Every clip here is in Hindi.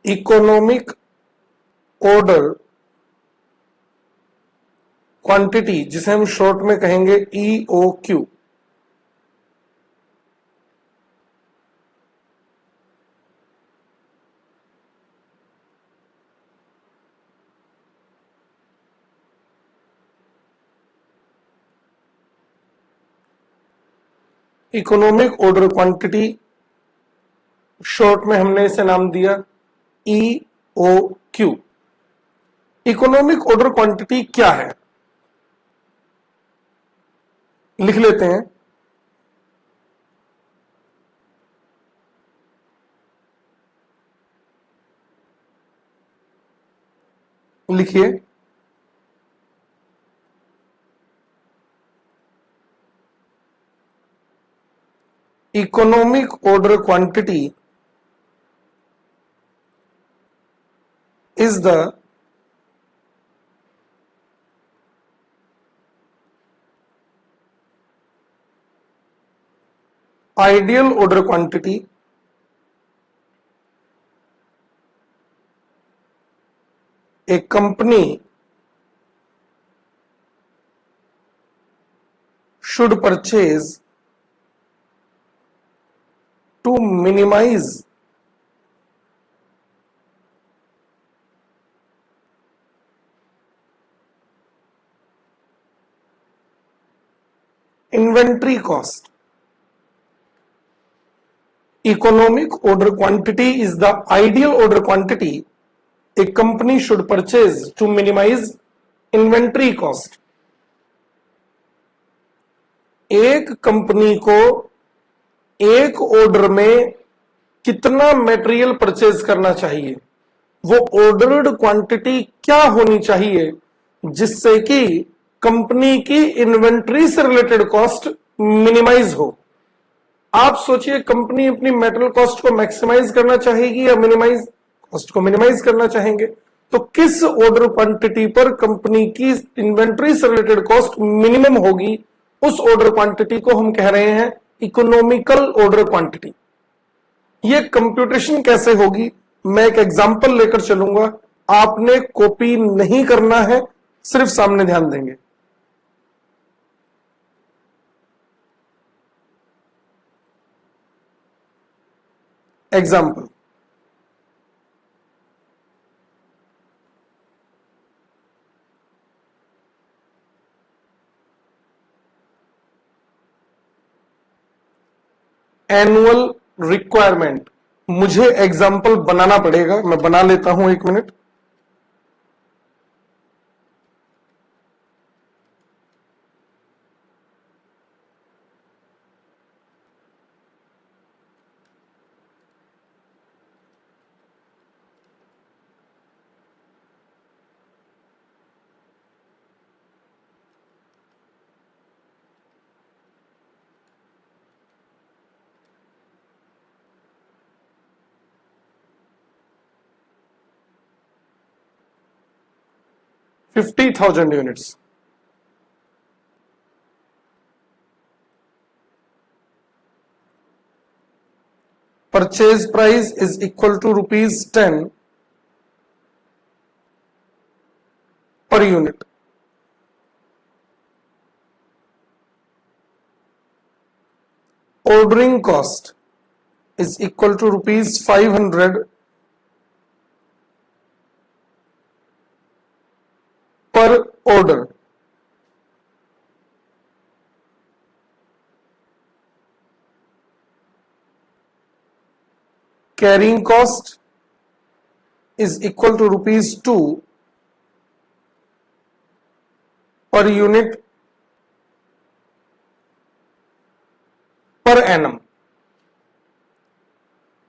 इकोनॉमिक ऑर्डर क्वांटिटी, जिसे हम शॉर्ट में कहेंगे EOQ, economic order quantity, short में हमने इसे नाम दिया EOQ। इकोनॉमिक ऑर्डर क्वांटिटी क्या है, लिख लेते हैं। लिखिए, economic order quantity is the ideal order quantity a company should purchase to minimize inventory cost. Economic order quantity is the ideal order quantity a company should purchase to minimize inventory cost. एक कंपनी को एक ऑर्डर में कितना मटेरियल परचेज करना चाहिए, वो ऑर्डर्ड क्वांटिटी क्या होनी चाहिए जिससे कि कंपनी की इन्वेंट्री से रिलेटेड कॉस्ट मिनिमाइज हो। आप सोचिए, कंपनी अपनी मेटेरियल कॉस्ट को मैक्सिमाइज करना चाहेगी या मिनिमाइज कॉस्ट को मिनिमाइज करना चाहेंगे, तो किस ऑर्डर क्वांटिटी पर कंपनी की इन्वेंट्री से रिलेटेड कॉस्ट मिनिमम होगी, उस ऑर्डर क्वांटिटी को हम कह रहे हैं इकोनॉमिकल ऑर्डर क्वांटिटी। ये कंप्यूटेशन कैसे होगी, मैं एक एग्जांपल लेकर चलूंगा, आपने कॉपी नहीं करना है, सिर्फ सामने ध्यान देंगे। Example, annual requirement. मुझे एग्जाम्पल बनाना पड़ेगा, मैं बना लेता हूं, एक minute. $50,000 units. Purchase price is equal to ₹10 per unit. Ordering cost is equal to ₹500 per order. Carrying cost is equal to ₹2 per unit per annum.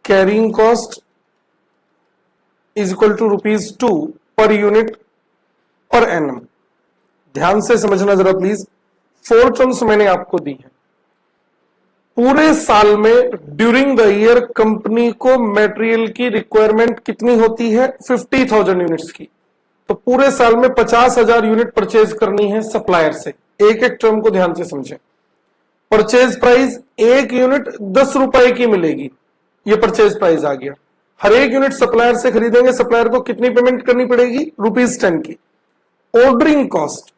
Carrying cost is equal to ₹2 per unit per annum. ध्यान से समझना जरा प्लीज, 4 टर्म्स मैंने आपको दी है। पूरे साल में ड्यूरिंग द ईयर कंपनी को मटेरियल की रिक्वायरमेंट कितनी होती है, 50,000 यूनिट्स की। तो पूरे साल में 50,000 यूनिट परचेज करनी है सप्लायर से। एक एक टर्म को ध्यान से समझें। परचेज प्राइस, एक यूनिट ₹10 की मिलेगी, ये परचेज प्राइस आ गया। हर एक यूनिट सप्लायर से खरीदेंगे, सप्लायर को कितनी पेमेंट करनी पड़ेगी? ₹10 की। ऑर्डरिंग कॉस्ट,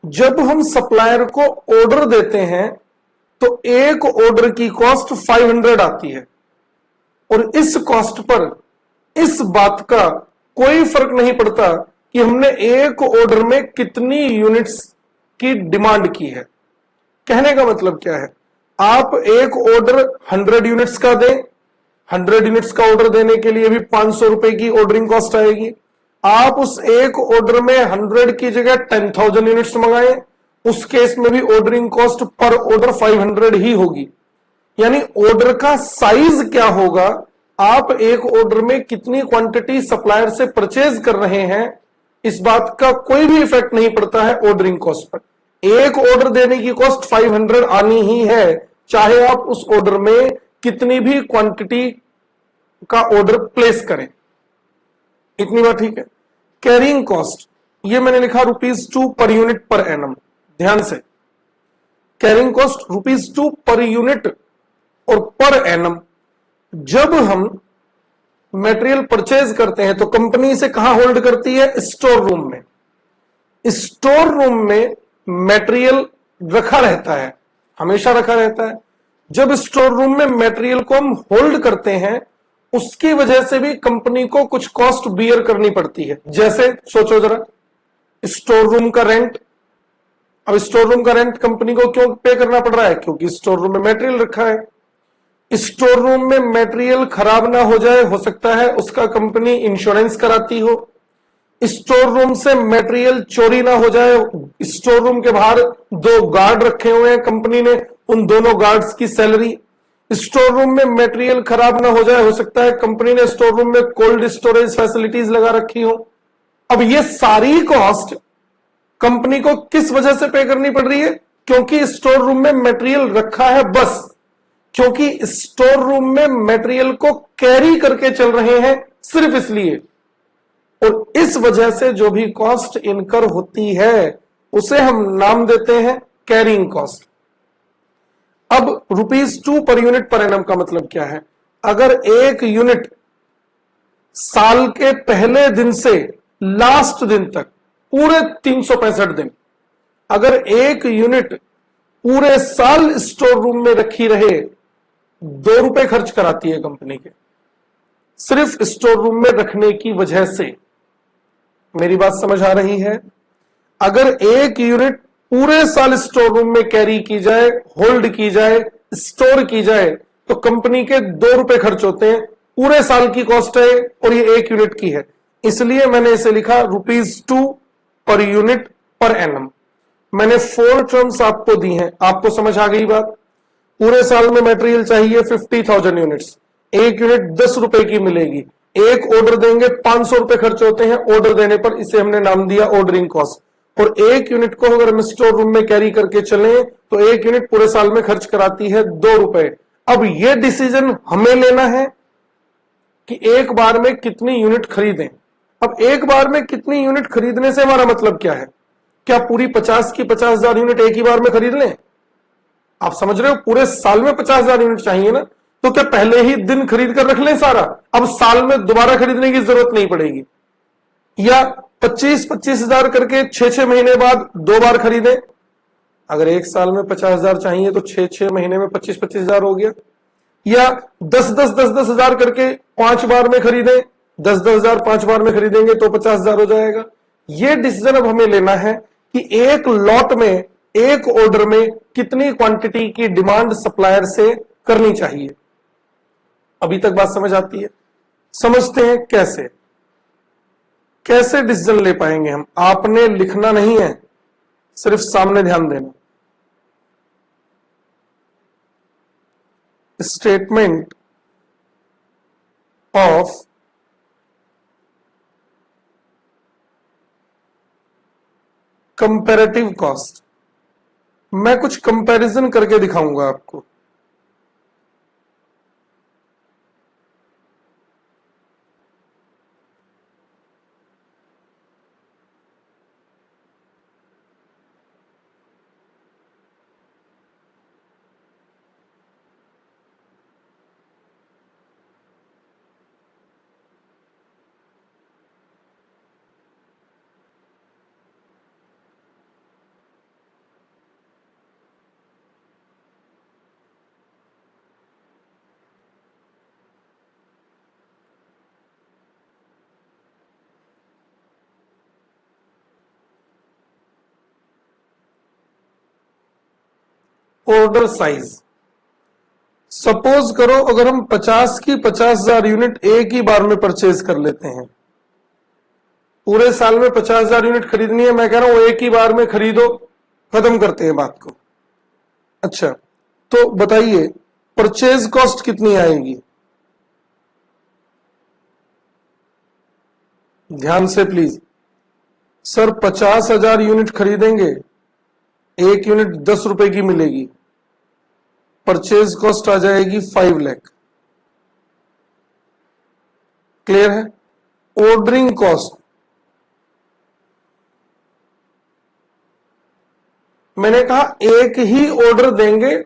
जब हम सप्लायर को ऑर्डर देते हैं तो एक ऑर्डर की कॉस्ट 500 आती है, और इस कॉस्ट पर इस बात का कोई फर्क नहीं पड़ता कि हमने एक ऑर्डर में कितनी यूनिट्स की डिमांड की है। कहने का मतलब क्या है, आप एक ऑर्डर 100 यूनिट्स का दें, 100 यूनिट्स का ऑर्डर देने के लिए भी 500 रुपए की ऑर्डरिंग कॉस्ट आएगी। आप उस एक ऑर्डर में 100 की जगह 10,000 यूनिट्स मंगाएं, उस केस में भी ऑर्डरिंग कॉस्ट पर ऑर्डर 500 ही होगी। यानी ऑर्डर का साइज क्या होगा, आप एक ऑर्डर में कितनी क्वांटिटी सप्लायर से परचेज कर रहे हैं, इस बात का कोई भी इफेक्ट नहीं पड़ता है ऑर्डरिंग कॉस्ट पर। एक ऑर्डर देने की कॉस्ट 500 आनी ही है, चाहे आप उस ऑर्डर में कितनी भी क्वांटिटी का ऑर्डर प्लेस करें। इतनी बात ठीक है। कैरिंग कॉस्ट, ये मैंने लिखा ₹2 पर यूनिट पर एनम। ध्यान से, कैरिंग कॉस्ट ₹2 पर यूनिट और पर एनम। जब हम मटेरियल परचेज करते हैं तो कंपनी से कहां होल्ड करती है? स्टोर रूम में। स्टोर रूम में मटेरियल रखा रहता है, हमेशा रखा रहता है। जब स्टोर रूम में मटेरियल को हम होल्ड करते हैं, उसकी वजह से भी कंपनी को कुछ कॉस्ट बियर करनी पड़ती है। जैसे सोचो जरा, स्टोर रूम का रेंट। अब स्टोर रूम का रेंट कंपनी को क्यों पे करना पड़ रहा है? क्योंकि स्टोर रूम में मटेरियल रखा है। स्टोर रूम में मटेरियल खराब ना हो जाए, हो सकता है उसका कंपनी इंश्योरेंस कराती हो। स्टोर रूम से मटेरियल चोरी ना हो जाए, स्टोर रूम के बाहर 2 गार्ड रखे हुए हैं कंपनी ने, उन दोनों गार्ड्स की सैलरी। स्टोर रूम में मटेरियल खराब ना हो जाए, हो सकता है कंपनी ने स्टोर रूम में कोल्ड स्टोरेज फैसिलिटीज लगा रखी हो। अब ये सारी कॉस्ट कंपनी को किस वजह से पे करनी पड़ रही है? क्योंकि स्टोर रूम में मटेरियल रखा है, बस। क्योंकि स्टोर रूम में मटेरियल को कैरी करके चल रहे हैं, सिर्फ इसलिए। और इस वजह से जो भी कॉस्ट इनकर होती है उसे हम नाम देते हैं कैरिंग कॉस्ट। अब ₹2 पर यूनिट पर एनम का मतलब क्या है? अगर एक यूनिट साल के पहले दिन से लास्ट दिन तक, पूरे 365 दिन, अगर एक यूनिट पूरे साल स्टोर रूम में रखी रहे, ₹2 खर्च कराती है कंपनी के, सिर्फ स्टोर रूम में रखने की वजह से। मेरी बात समझ आ रही है? अगर एक यूनिट पूरे साल स्टोर रूम में कैरी की जाए, होल्ड की जाए, स्टोर की जाए, तो कंपनी के ₹2 खर्च होते हैं। पूरे साल की कॉस्ट है और ये एक यूनिट की है, इसलिए मैंने इसे लिखा ₹2 पर यूनिट पर एनम। मैंने 4 टर्म्स आपको दी हैं, आपको समझ आ गई बात? पूरे साल में मटेरियल चाहिए 50,000 यूनिट्स, एक यूनिट ₹10 की मिलेगी। एक ऑर्डर देंगे, ₹500 खर्च होते हैं ऑर्डर देने पर, इसे हमने नाम दिया ऑर्डरिंग कॉस्ट। और एक यूनिट को अगर हम स्टोर रूम में कैरी करके चलें तो एक यूनिट पूरे साल में खर्च कराती है ₹2। अब यह डिसीजन हमें लेना है कि एक बार में कितनी यूनिट खरीदें। अब एक बार में कितनी यूनिट खरीदने से हमारा मतलब क्या है? क्या पूरी 50 की 50,000 यूनिट एक ही बार में खरीद लें? आप समझ रहे हो, पूरे साल में 50,000 यूनिट चाहिए ना, तो क्या पहले ही दिन खरीद कर रख लें सारा, अब साल में दोबारा खरीदने की जरूरत नहीं पड़ेगी? या 25,000 करके 6-6 महीने बाद 2 बार खरीदें? अगर एक साल में 50,000 चाहिए तो 6-6 महीने में 25,000 हो गया। या 10,000 करके 5 बार में खरीदें, 10,000 5 बार में खरीदेंगे तो 50,000 हो जाएगा। यह डिसीजन अब हमें लेना है कि एक लॉट में, एक ऑर्डर में कितनी क्वांटिटी की डिमांड सप्लायर से करनी चाहिए। अभी तक बात समझ आती है? समझते हैं कैसे कैसे डिसीजन ले पाएंगे हम। आपने लिखना नहीं है, सिर्फ सामने ध्यान देना। Statement of comparative cost. मैं कुछ कंपैरिजन करके दिखाऊंगा आपको। Order size. सपोज करो अगर हम 50 की 50,000 यूनिट एक ही बार में परचेज कर लेते हैं, पूरे साल में 50,000 यूनिट खरीदनी है, मैं कह रहा हूं एक ही बार में खरीदो, खत्म करते हैं बात को। अच्छा, तो बताइए परचेज कॉस्ट कितनी आएगी? ध्यान से प्लीज। सर 50,000 यूनिट खरीदेंगे, एक यूनिट 10 रुपए की मिलेगी, परचेज कॉस्ट आ जाएगी 5 लाख। क्लियर है? ऑर्डरिंग कॉस्ट, मैंने कहा एक ही ऑर्डर देंगे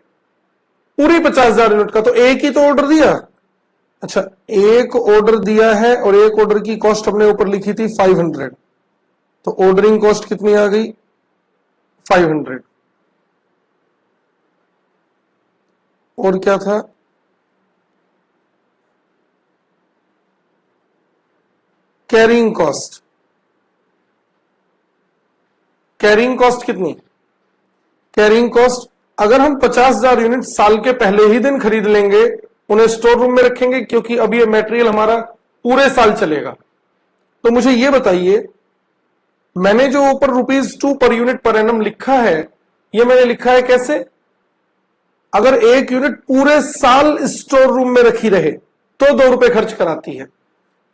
पूरी 50,000 यूनिट का, तो एक ही तो ऑर्डर दिया। अच्छा, एक ऑर्डर दिया है और एक ऑर्डर की कॉस्ट हमने ऊपर लिखी थी 500, तो ऑर्डरिंग कॉस्ट कितनी आ गई? 500। और क्या था? Carrying cost. कैरिंग कॉस्ट कितनी? कैरिंग कॉस्ट अगर हम 50,000 यूनिट साल के पहले ही दिन खरीद लेंगे, उन्हें स्टोर रूम में रखेंगे, क्योंकि अभी ये मटेरियल हमारा पूरे साल चलेगा। तो मुझे ये बताइए, मैंने जो ऊपर ₹2 पर यूनिट पर एनम लिखा है, ये मैंने लिखा है कैसे? अगर एक यूनिट पूरे साल स्टोर रूम में रखी रहे तो ₹2 खर्च कराती है।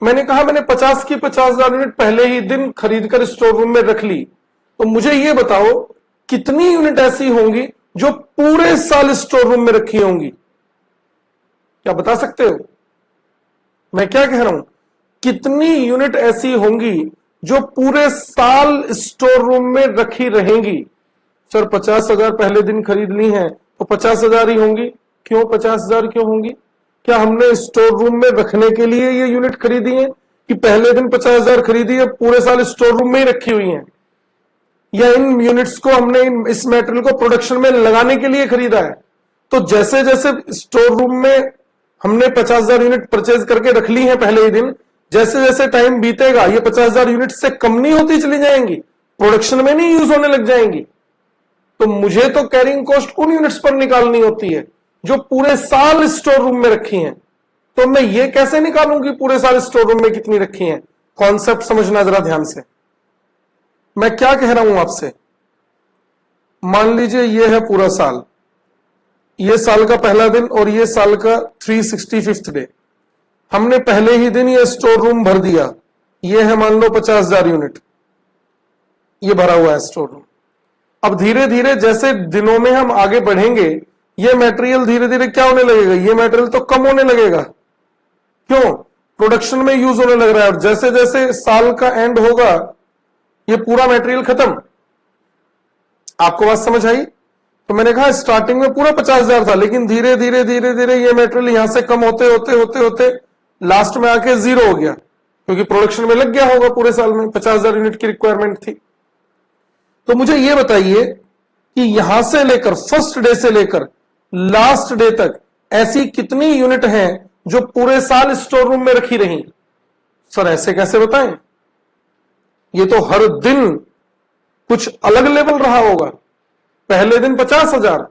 मैंने कहा मैंने 50 की 50,000 यूनिट पहले ही दिन खरीदकर स्टोर रूम में रख ली, तो मुझे ये बताओ कितनी यूनिट ऐसी होंगी जो पूरे साल स्टोर रूम में रखी होंगी? क्या बता सकते हो? मैं क्या कह रहा हूं, कितनी यूनिट ऐसी होंगी जो पूरे साल स्टोर रूम में रखी रहेंगी? सर 50,000 पहले दिन खरीद ली हैं तो 50,000 ही होंगी। क्यों 50,000 क्यों होंगी? क्या हमने स्टोर रूम में रखने के लिए ये यूनिट खरीदी है, कि पहले दिन 50,000 खरीदी है, पूरे साल स्टोर रूम में ही रखी हुई है? या इन यूनिट्स को हमने इस मटेरियल को प्रोडक्शन में लगाने के लिए खरीदा है? तो जैसे जैसे स्टोर रूम में हमने 50,000 यूनिट परचेज करके रख ली है पहले ही दिन, जैसे जैसे टाइम बीतेगा ये 50,000 यूनिट से कम नहीं होती चली जाएंगी, प्रोडक्शन में नहीं यूज होने लग जाएंगी। तो मुझे तो कैरिंग कॉस्ट उन यूनिट्स पर निकालनी होती है जो पूरे साल स्टोर रूम में रखी हैं। तो मैं ये कैसे निकालूं कि पूरे साल स्टोर रूम में कितनी रखी हैं? कॉन्सेप्ट समझना जरा ध्यान से। मैं क्या कह रहा हूं आपसे, मान लीजिए ये है पूरा साल, ये साल का पहला दिन और ये साल का 365th डे। हमने पहले ही दिन ये स्टोर रूम भर दिया, ये है मान लो 50,000 यूनिट, ये भरा हुआ है स्टोर रूम। अब धीरे धीरे जैसे दिनों में हम आगे बढ़ेंगे, ये मटेरियल धीरे धीरे क्या होने लगेगा? ये मटेरियल तो कम होने लगेगा। क्यों? प्रोडक्शन में यूज होने लग रहा है। और जैसे जैसे साल का एंड होगा ये पूरा मटेरियल खत्म। आपको बात समझ आई? तो मैंने कहा स्टार्टिंग में पूरा 50,000 था, लेकिन धीरे धीरे धीरे धीरे ये मटेरियल यहां से कम होते होते होते होते लास्ट में आके 0 हो गया, क्योंकि प्रोडक्शन में लग गया होगा पूरे साल में 50,000 यूनिट की रिक्वायरमेंट थी। तो मुझे यह बताइए कि यहां से लेकर फर्स्ट डे से लेकर लास्ट डे तक ऐसी कितनी यूनिट हैं जो पूरे साल स्टोर रूम में रखी रही? सर ऐसे कैसे बताएं? ये तो हर दिन कुछ अलग लेवल रहा होगा। पहले दिन 50,000,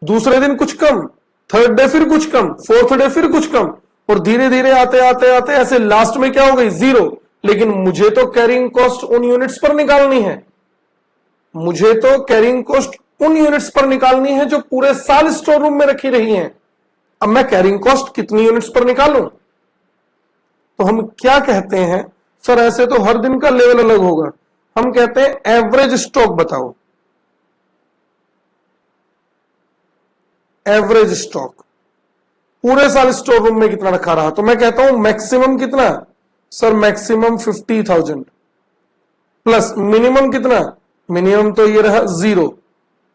दूसरे दिन कुछ कम, थर्ड डे फिर कुछ कम, फोर्थ डे फिर कुछ कम, और धीरे धीरे आते आते आते ऐसे लास्ट में क्या हो गई? 0। लेकिन मुझे तो कैरिंग कॉस्ट उन यूनिट्स पर निकालनी है, मुझे तो कैरिंग कॉस्ट उन यूनिट्स पर निकालनी है जो पूरे साल स्टोर रूम में रखी रही हैं। अब मैं कैरिंग कॉस्ट कितनी यूनिट्स पर निकालूं? तो हम क्या कहते हैं, सर ऐसे तो हर दिन का लेवल अलग होगा। हम कहते हैं एवरेज स्टॉक बताओ, एवरेज स्टॉक पूरे साल स्टोर रूम में कितना रखा रहा? तो मैं कहता हूं मैक्सिमम कितना? सर मैक्सिमम 50,000 प्लस मिनिमम कितना? मिनिमम तो ये रहा 0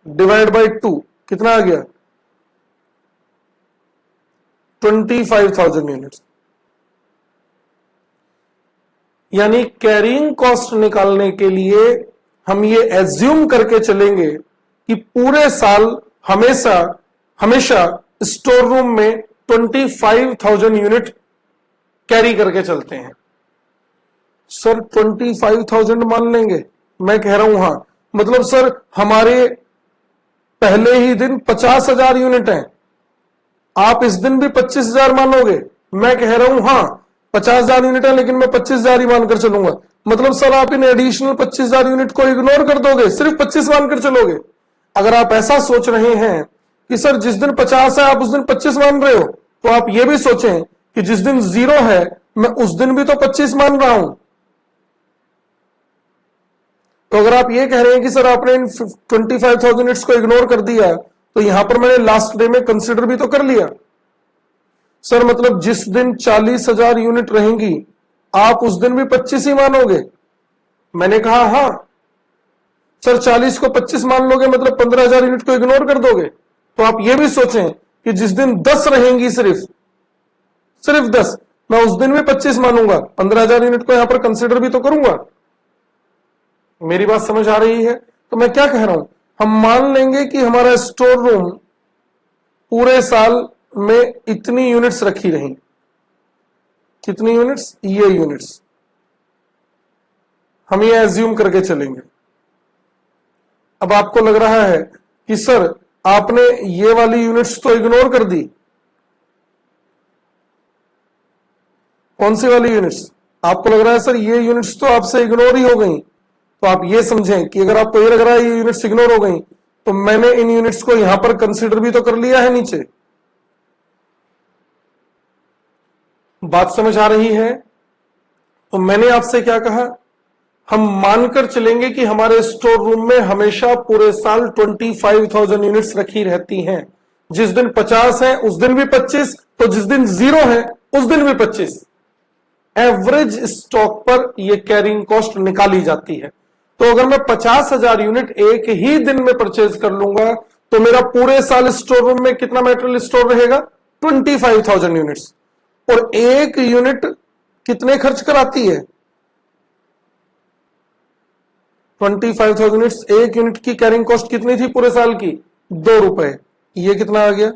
डिवाइड बाई 2 कितना आ गया? 25,000 यूनिट्स। यानी कैरिंग कॉस्ट निकालने के लिए हम ये एज्यूम करके चलेंगे कि पूरे साल हमेशा हमेशा स्टोर रूम में 25,000 यूनिट कैरी करके चलते हैं। सर 25,000 मान लेंगे? मैं कह रहा हूं हां। मतलब सर हमारे पहले ही दिन 50,000 यूनिट है, आप इस दिन भी 25,000 मानोगे? मैं कह रहा हूं हां 50,000 यूनिट है लेकिन मैं 25,000 ही मानकर चलूंगा। मतलब सर आप इन एडिशनल 25,000 यूनिट को इग्नोर कर दोगे, सिर्फ 25 मानकर चलोगे? अगर आप ऐसा सोच रहे हैं कि सर जिस दिन 50 है आप उस दिन 25 मान रहे हो, तो आप ये भी सोचें कि जिस दिन 0 है मैं उस दिन भी तो 25 मान रहा हूं। तो अगर आप ये कह रहे हैं कि सर आपने इन 25,000 यूनिट्स को इग्नोर कर दिया, तो यहां पर मैंने लास्ट डे में कंसिडर भी तो कर लिया। सर मतलब जिस दिन 40,000 यूनिट रहेंगी आप उस दिन भी 25 ही मानोगे? मैंने कहा हां। सर 40 को 25 मान लोगे मतलब 15,000 यूनिट को इग्नोर कर दोगे? तो आप ये भी सोचें कि जिस दिन 10 रहेंगी सिर्फ 10, मैं उस दिन भी 25 मानूंगा, 15,000 यूनिट को यहां पर कंसिडर भी तो करूंगा। मेरी बात समझ आ रही है? तो मैं क्या कह रहा हूं, हम मान लेंगे कि हमारा स्टोर रूम पूरे साल में इतनी यूनिट्स रखी रही। कितनी यूनिट्स? ये यूनिट्स हम ये एज्यूम करके चलेंगे। अब आपको लग रहा है कि सर आपने ये वाली यूनिट्स तो इग्नोर कर दी। कौन सी वाली यूनिट्स? आपको लग रहा है सर ये यूनिट्स तो आपसे इग्नोर ही हो गई। तो आप ये समझें कि अगर आपको ये लग रहा है ये यूनिट्स इग्नोर हो गई, तो मैंने इन यूनिट्स को यहां पर कंसीडर भी तो कर लिया है नीचे। बात समझ आ रही है? तो मैंने आपसे क्या कहा, हम मानकर चलेंगे कि हमारे स्टोर रूम में हमेशा पूरे साल 25,000 यूनिट्स रखी रहती हैं। जिस दिन 50 है उस दिन भी 25, तो जिस दिन 0 है उस दिन भी 25। एवरेज स्टॉक पर यह कैरिंग कॉस्ट निकाली जाती है। तो अगर मैं 50,000 यूनिट एक ही दिन में परचेज कर लूंगा तो मेरा पूरे साल स्टोर रूम में कितना मेटेरियल स्टोर रहेगा? 25,000 यूनिट्स। और एक यूनिट कितने खर्च कराती है? 25,000 यूनिट्स, एक यूनिट की कैरिंग कॉस्ट कितनी थी पूरे साल की? 2 रुपए। ये कितना आ गया?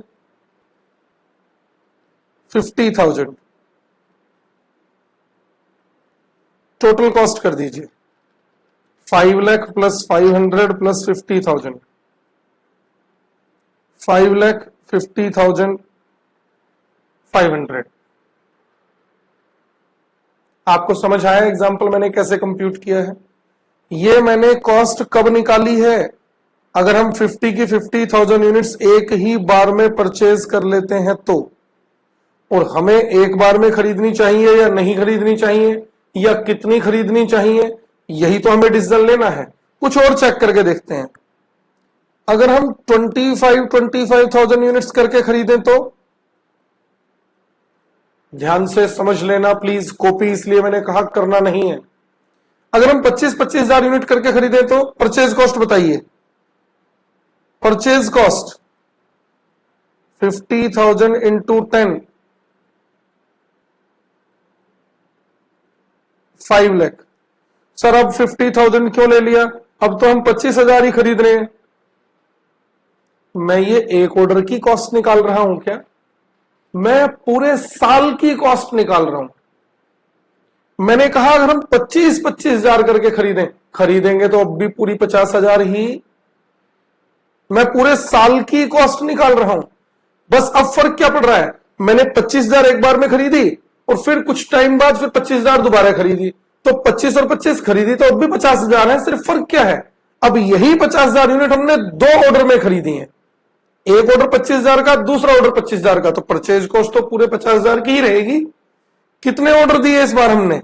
50,000। टोटल कॉस्ट कर दीजिए 5 लाख प्लस 500 प्लस 50,000, 5,50,500। आपको समझ आया एग्जाम्पल मैंने कैसे कंप्यूट किया है? ये मैंने कॉस्ट कब निकाली है? अगर हम 50 की 50,000 यूनिट्स एक ही बार में परचेज कर लेते हैं तो। और हमें एक बार में खरीदनी चाहिए या नहीं खरीदनी चाहिए, या कितनी खरीदनी चाहिए, यही तो हमें डिसीजन लेना है। कुछ और चेक करके देखते हैं। अगर हम 25,000 यूनिट्स करके खरीदें तो, ध्यान से समझ लेना प्लीज, कॉपी इसलिए मैंने कहा करना नहीं है। अगर हम 25,000 यूनिट करके खरीदें तो परचेज कॉस्ट बताइए। Purchase cost 50,000 into 10, 5 lakh. Sir अब 50,000 क्यों ले लिया? अब तो हम 25,000 ही खरीद रहे हैं। मैं ये एक ऑर्डर की कॉस्ट निकाल रहा हूं क्या? मैं पूरे साल की कॉस्ट निकाल रहा हूं। मैंने कहा अगर हम 25,000 करके खरीदेंगे तो अब भी पूरी 50,000 ही। मैं पूरे साल की कॉस्ट निकाल रहा हूं। बस अब फर्क क्या पड़ रहा है, मैंने 25,000 एक बार में खरीदी और फिर कुछ टाइम बाद फिर 25,000 दोबारा खरीदी, तो 25 और 25 खरीदी तो अब भी 50,000 है। सिर्फ फर्क क्या है, अब यही 50,000 यूनिट हमने 2 ऑर्डर में खरीदी है। एक ऑर्डर 25,000 का, दूसरा ऑर्डर 25,000 का, तो परचेज कॉस्ट तो पूरे 50,000 की ही रहेगी। कितने ऑर्डर दिए इस बार हमने?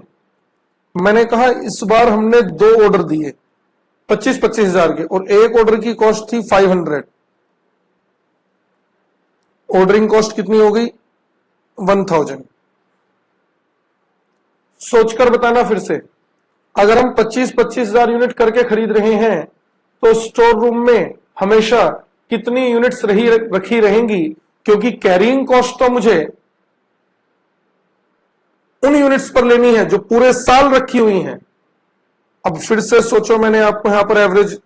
मैंने कहा इस बार हमने 2 ऑर्डर दिए 25,000 के, और एक ऑर्डर की कॉस्ट थी 500। ऑर्डरिंग कॉस्ट कितनी हो गई? 1,000। सोचकर बताना फिर से, अगर हम 25,000 यूनिट करके खरीद रहे हैं तो स्टोर रूम में हमेशा कितनी यूनिट्स रखी रहेंगी? क्योंकि कैरिंग कॉस्ट तो मुझे उन यूनिट्स पर लेनी है जो पूरे साल रखी हुई हैं। अब फिर से सोचो, मैंने आपको यहां पर एवरेज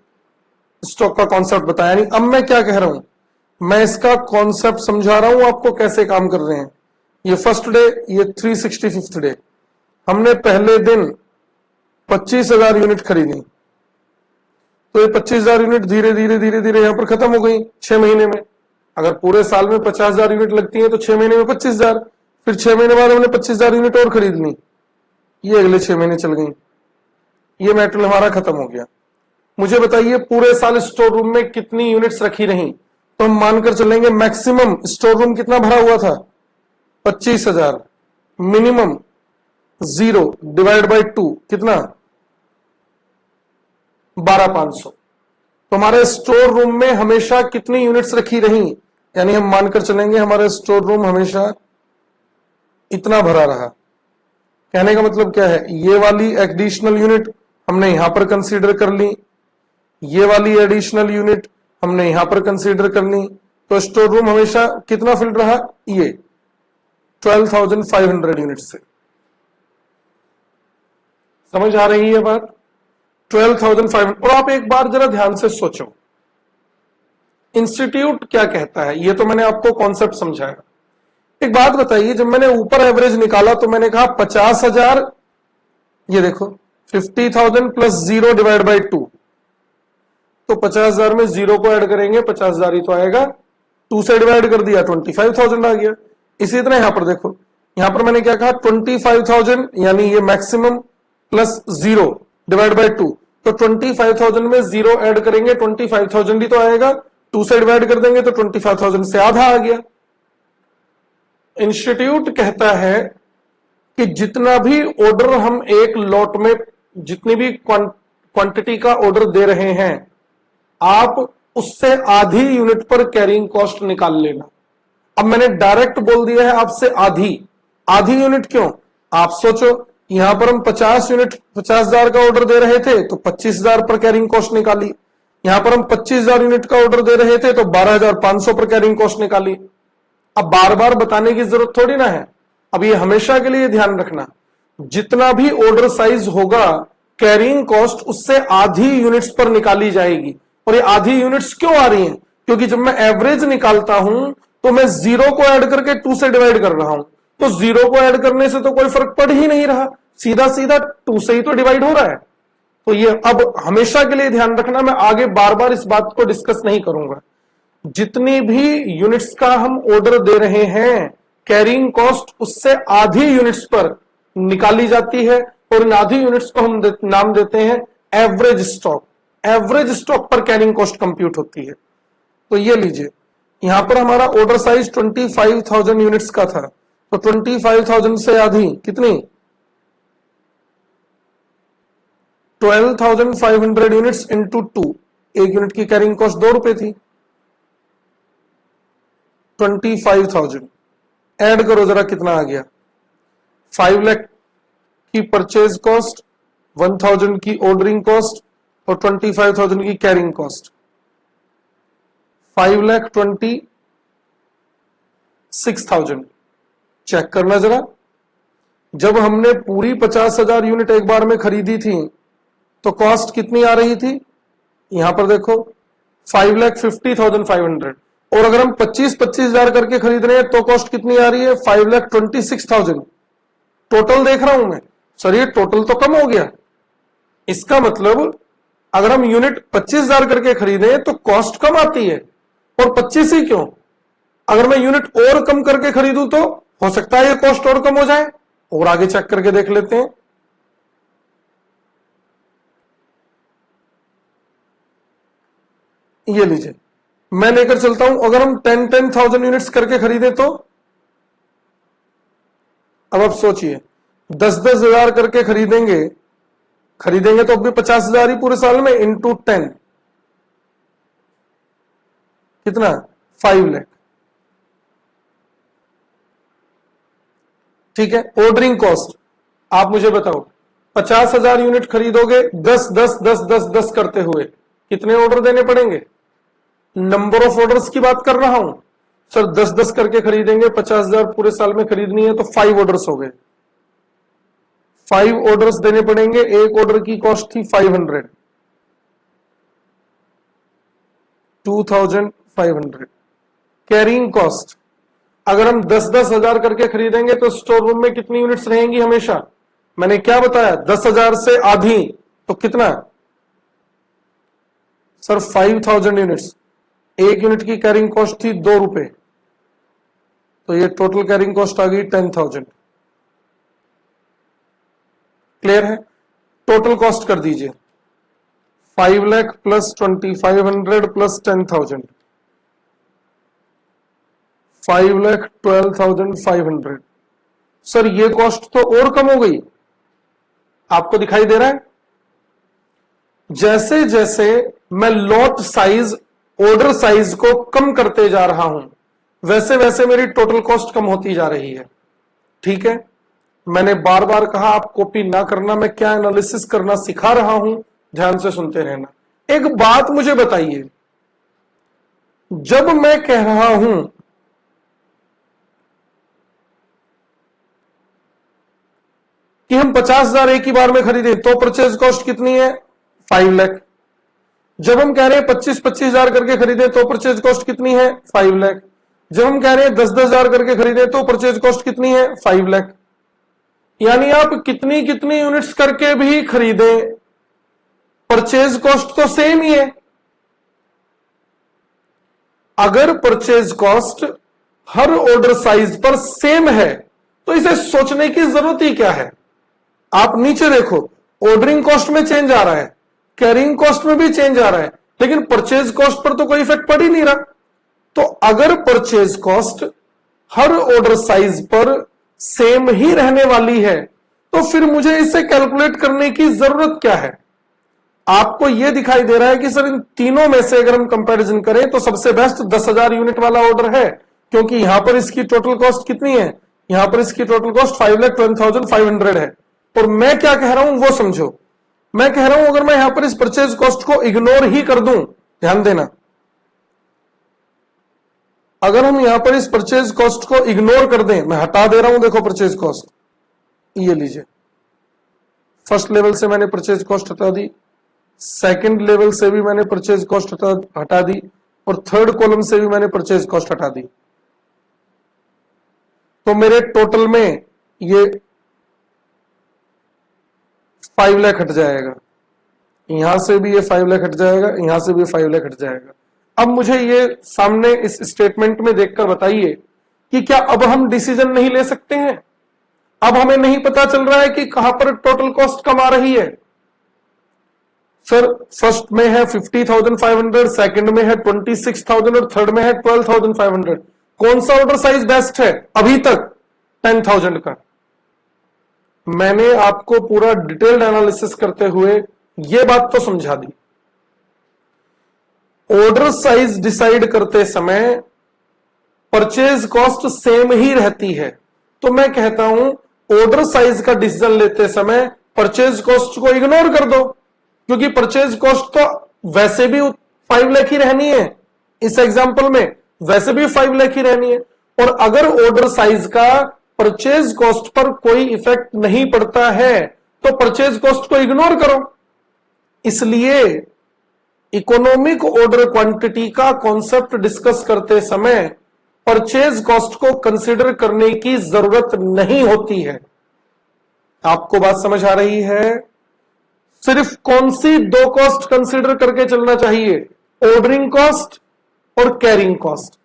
स्टॉक का कॉन्सेप्ट बताया नहीं। अब मैं क्या कह रहा हूं, मैं इसका कॉन्सेप्ट समझा रहा हूं आपको कैसे काम कर रहे हैं। ये फर्स्ट डे, ये 365th डे, हमने पहले दिन 25,000 यूनिट खरीदी। तो ये 25,000 यूनिट धीरे धीरे धीरे धीरे यहां पर खत्म हो गई 6 महीने में। अगर पूरे साल में 50,000 यूनिट लगती है तो 6 महीने में 25,000, फिर 6 महीने बाद हमने 25,000 यूनिट और खरीद ली, ये अगले 6 महीने चल गई, ये मेटेरियल हमारा खत्म हो गया। मुझे बताइए पूरे साल स्टोर रूम में कितनी यूनिट्स रखी रही? तो हम मानकर चलेंगे मैक्सिमम स्टोर रूम कितना भरा हुआ था 25,000, मिनिमम 0 डिवाइड बाई 2 कितना 12,500। तो हमारे स्टोर रूम में हमेशा कितनी यूनिट्स रखी रही? यानी हम मानकर चलेंगे हमारा स्टोर रूम हमेशा इतना भरा रहा। कहने का मतलब क्या है, ये वाली एडिशनल यूनिट हमने यहां पर कंसीडर कर ली, ये वाली एडिशनल यूनिट हमने यहां पर कंसीडर कर ली, तो स्टोर रूम हमेशा कितना फिल रहा? ये 12,500 यूनिट से। समझ आ रही है बात? 12,500। और आप एक बार जरा ध्यान से सोचो, इंस्टीट्यूट क्या कहता है, ये तो मैंने आपको कॉन्सेप्ट समझाया। एक बात बताइए, जब मैंने ऊपर एवरेज निकाला तो मैंने कहा 50,000, ये देखो 50,000 प्लस 0 डिवाइड बाई 2, तो 50,000 में 0 को ऐड करेंगे 50,000 ही तो आएगा, 2 से डिवाइड कर दिया 25,000 आ गया। इसी तरह यहां पर देखो, यहां पर मैंने क्या कहा 25,000 यानी ये मैक्सिमम प्लस 0 डिवाइड बाई 2, तो 25,000 में 0 ऐड करेंगे 25,000 ही तो आएगा, 2 से डिवाइड कर देंगे तो 25,000 से आधा आ गया। इंस्टीट्यूट कहता है कि जितना भी ऑर्डर हम एक लॉट में, जितनी भी क्वांटिटी का ऑर्डर दे रहे हैं, आप उससे आधी यूनिट पर कैरिंग कॉस्ट निकाल लेना। अब मैंने डायरेक्ट बोल दिया है आपसे आधी यूनिट क्यों? आप सोचो, यहां पर हम 50 यूनिट 50,000 का ऑर्डर दे रहे थे तो 25,000 पर कैरिंग कॉस्ट निकाली, यहां पर हम 25,000 यूनिट का ऑर्डर दे रहे थे तो 12,500 पर कैरिंग कॉस्ट निकाली। अब बार बार बताने की जरूरत थोड़ी ना है, अब ये हमेशा के लिए ध्यान रखना, जितना भी ऑर्डर साइज होगा कैरिंग कॉस्ट उससे आधी यूनिट्स पर निकाली जाएगी। और ये आधी यूनिट्स क्यों आ रही हैं? क्योंकि जब मैं एवरेज निकालता हूं तो मैं 0 को ऐड करके 2 से डिवाइड कर रहा हूं, तो 0 को ऐड करने से तो कोई फर्क पड़ ही नहीं रहा, सीधा सीधा 2 से ही तो डिवाइड हो रहा है। तो ये अब हमेशा के लिए ध्यान रखना, मैं आगे बार बार इस बात को डिस्कस नहीं करूंगा। जितनी भी यूनिट्स का हम ऑर्डर दे रहे हैं कैरिंग कॉस्ट उससे आधी यूनिट्स पर निकाली जाती है, और इन आधी यूनिट्स को हम नाम देते हैं एवरेज स्टॉक। एवरेज स्टॉक पर कैरिंग कॉस्ट कंप्यूट होती है। तो ये लीजिए, यहां पर हमारा ऑर्डर साइज 25,000 यूनिट्स का था, तो 25,000 से आधी कितनी 12,500 यूनिट्स इंटू 2, एक यूनिट की कैरिंग कॉस्ट 2 रुपए थी। 25,000 ऐड करो जरा कितना आ गया, 5 लाख की परचेज कॉस्ट, 1,000 की ऑर्डरिंग कॉस्ट और 25,000 की कैरिंग कॉस्ट, 5,26,000। चेक करना जरा, जब हमने पूरी 50,000 यूनिट एक बार में खरीदी थी तो कॉस्ट कितनी आ रही थी? यहां पर देखो 5,50,500, और अगर हम 25,000 करके खरीद रहे हैं तो कॉस्ट कितनी आ रही है? 5,26,000। टोटल देख रहा हूं मैं, सर ये टोटल तो कम हो गया। इसका मतलब अगर हम यूनिट 25,000 करके खरीदें तो कॉस्ट कम आती है, और 25 ही क्यों, अगर मैं यूनिट और कम करके खरीदूं तो हो सकता है ये कॉस्ट और कम हो जाए। और आगे चेक करके देख लेते हैं। ये लीजिए, मैं लेकर चलता हूं, अगर हम 10,000 यूनिट्स करके खरीदे तो, अब आप सोचिए 10,000 करके खरीदेंगे तो अब भी 50,000 ही पूरे साल में, इंटू 10 कितना 5 लाख। ठीक है, ऑर्डरिंग कॉस्ट आप मुझे बताओ, 50,000 यूनिट खरीदोगे 10 10 10 10 10 करते हुए कितने ऑर्डर देने पड़ेंगे? नंबर ऑफ ऑर्डर्स की बात कर रहा हूं सर। 10 10 करके खरीदेंगे, 50,000 पूरे साल में खरीदनी है तो 5 ऑर्डर्स हो गए, 5 ऑर्डर्स देने पड़ेंगे। एक ऑर्डर की कॉस्ट थी 500, 2,500। कैरिंग कॉस्ट अगर हम 10 हजार करके खरीदेंगे तो स्टोर रूम में कितनी यूनिट्स रहेंगी हमेशा? मैंने क्या बताया, 10,000 से आधी, तो कितना सर 5000 यूनिट्स, एक यूनिट की कैरिंग कॉस्ट थी 2 रुपए, तो ये टोटल कैरिंग कॉस्ट आ गई 10,000। क्लियर है? टोटल कॉस्ट कर दीजिए 5 लाख प्लस 2500 प्लस 10,000, 5,12,500। सर ये कॉस्ट तो और कम हो गई, आपको दिखाई दे रहा है? जैसे जैसे मैं लॉट साइज, ऑर्डर साइज को कम करते जा रहा हूं, वैसे वैसे मेरी टोटल कॉस्ट कम होती जा रही है। ठीक है, मैंने बार बार कहा आप कॉपी ना करना, मैं क्या एनालिसिस करना सिखा रहा हूं, ध्यान से सुनते रहना। एक बात मुझे बताइए, जब मैं कह रहा हूं कि हम 50,000 एक ही बार में खरीदे तो परचेज कॉस्ट कितनी है? 5 लाख। जब हम कह रहे हैं 25,000 करके खरीदे तो परचेज कॉस्ट कितनी है? 5 लाख। जब हम कह रहे हैं 10,000 करके खरीदे तो परचेज कॉस्ट कितनी है? 5 लाख। यानी आप कितनी कितनी यूनिट्स करके भी खरीदे, परचेज कॉस्ट तो सेम ही है। अगर परचेज कॉस्ट हर ऑर्डर साइज पर सेम है तो इसे सोचने की जरूरत ही क्या है? आप नीचे देखो, ऑर्डरिंग कॉस्ट में चेंज आ रहा है, कैरिंग कॉस्ट में भी चेंज आ रहा है, लेकिन परचेज कॉस्ट पर तो कोई इफेक्ट पड़ ही नहीं रहा। तो अगर परचेज कॉस्ट हर ऑर्डर साइज पर सेम ही रहने वाली है तो फिर मुझे इसे कैलकुलेट करने की जरूरत क्या है? आपको यह दिखाई दे रहा है कि सर इन तीनों में से अगर हम कंपैरिजन करें तो सबसे बेस्ट 10,000 यूनिट वाला ऑर्डर है, क्योंकि यहां पर इसकी टोटल कॉस्ट कितनी है? यहां पर इसकी टोटल कॉस्ट 5,12,500 है। और मैं क्या कह रहा हूं वो समझो। मैं कह रहा हूं अगर मैं यहां पर इस परचेज कॉस्ट को इग्नोर ही कर दूं, ध्यान देना, अगर हम यहां पर इस परचेज कॉस्ट को इग्नोर कर दें, मैं हटा दे रहा हूं, देखो परचेज कॉस्ट, ये लीजिए, फर्स्ट लेवल से मैंने परचेज कॉस्ट हटा दी, सेकंड लेवल से भी मैंने परचेज कॉस्ट हटा दी, और थर्ड कॉलम से भी मैंने परचेज कॉस्ट हटा दी। तो मेरे टोटल में ये 5 लाख हट जाएगा, यहां से भी ये 5 लाख हट जाएगा, यहां से भी 5 लाख हट जाएगा। अब मुझे ये सामने इस स्टेटमेंट में देखकर बताइए कि क्या अब हम डिसीजन नहीं ले सकते हैं? अब हमें नहीं पता चल रहा है कि कहां पर टोटल कॉस्ट कम आ रही है। सर फर्स्ट में है 50,500, सेकंड में है 26,000 और थर्ड में है 12,500। कौन सा ऑर्डर साइज बेस्ट है अभी तक? 10,000 का। मैंने आपको पूरा डिटेल्ड एनालिसिस करते हुए यह बात तो समझा दी। ऑर्डर साइज डिसाइड करते समय परचेज कॉस्ट सेम ही रहती है, तो मैं कहता हूं ऑर्डर साइज का डिसीजन लेते समय परचेज कॉस्ट को इग्नोर कर दो, क्योंकि परचेज कॉस्ट तो वैसे भी 5 लाख ही रहनी है, इस एग्जांपल में वैसे भी 5 लाख ही रहनी है। और अगर ऑर्डर साइज का परचेज कॉस्ट पर कोई इफेक्ट नहीं पड़ता है तो परचेज कॉस्ट को इग्नोर करो। इसलिए इकोनॉमिक ऑर्डर क्वांटिटी का कॉन्सेप्ट डिस्कस करते समय परचेज कॉस्ट को कंसीडर करने की जरूरत नहीं होती है। आपको बात समझ आ रही है? सिर्फ कौन सी दो कॉस्ट कंसीडर करके चलना चाहिए? ऑर्डरिंग कॉस्ट और कैरिंग कॉस्ट।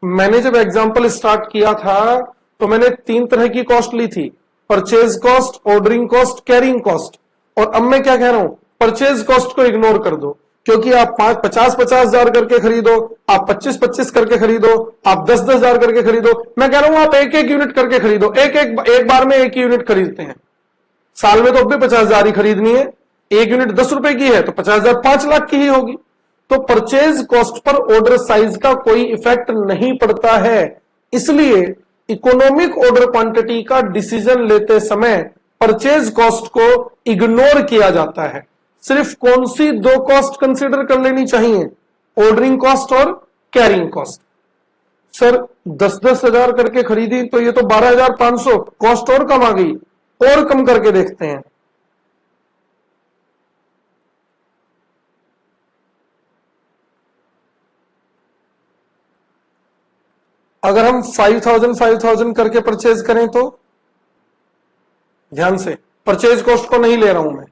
मैंने जब एग्जांपल स्टार्ट किया था तो मैंने 3 तरह की कॉस्ट ली थी, purchase cost, ordering cost, carrying cost. और अब मैं क्या कह रहा हूं? परचेज कॉस्ट को इग्नोर कर दो, क्योंकि आप 50,000 करके खरीदो, आप 25,000 करके खरीदो, आप 10,000 करके खरीदो, मैं कह रहा हूं आप एक एक यूनिट करके खरीदो। एक बार में एक ही यूनिट खरीदते हैं, साल में तो अब भी 50,000 ही खरीदनी है। एक यूनिट 10 रुपए की है तो 50,000 5 लाख की ही होगी। तो purchase cost per order size का कोई इफेक्ट नहीं पड़ता है। इसलिए इकोनॉमिक ऑर्डर क्वांटिटी का डिसीजन लेते समय परचेज कॉस्ट को इग्नोर किया जाता है। सिर्फ कौन सी दो कॉस्ट कंसीडर कर लेनी चाहिए? ऑर्डरिंग कॉस्ट और कैरिंग कॉस्ट। सर 10,000 करके खरीदी तो ये तो 12,500, कॉस्ट और कम आ गई, और कम करके देखते हैं। अगर हम 5,000 करके परचेज करें तो, ध्यान से, परचेज कॉस्ट को नहीं ले रहा हूं मैं।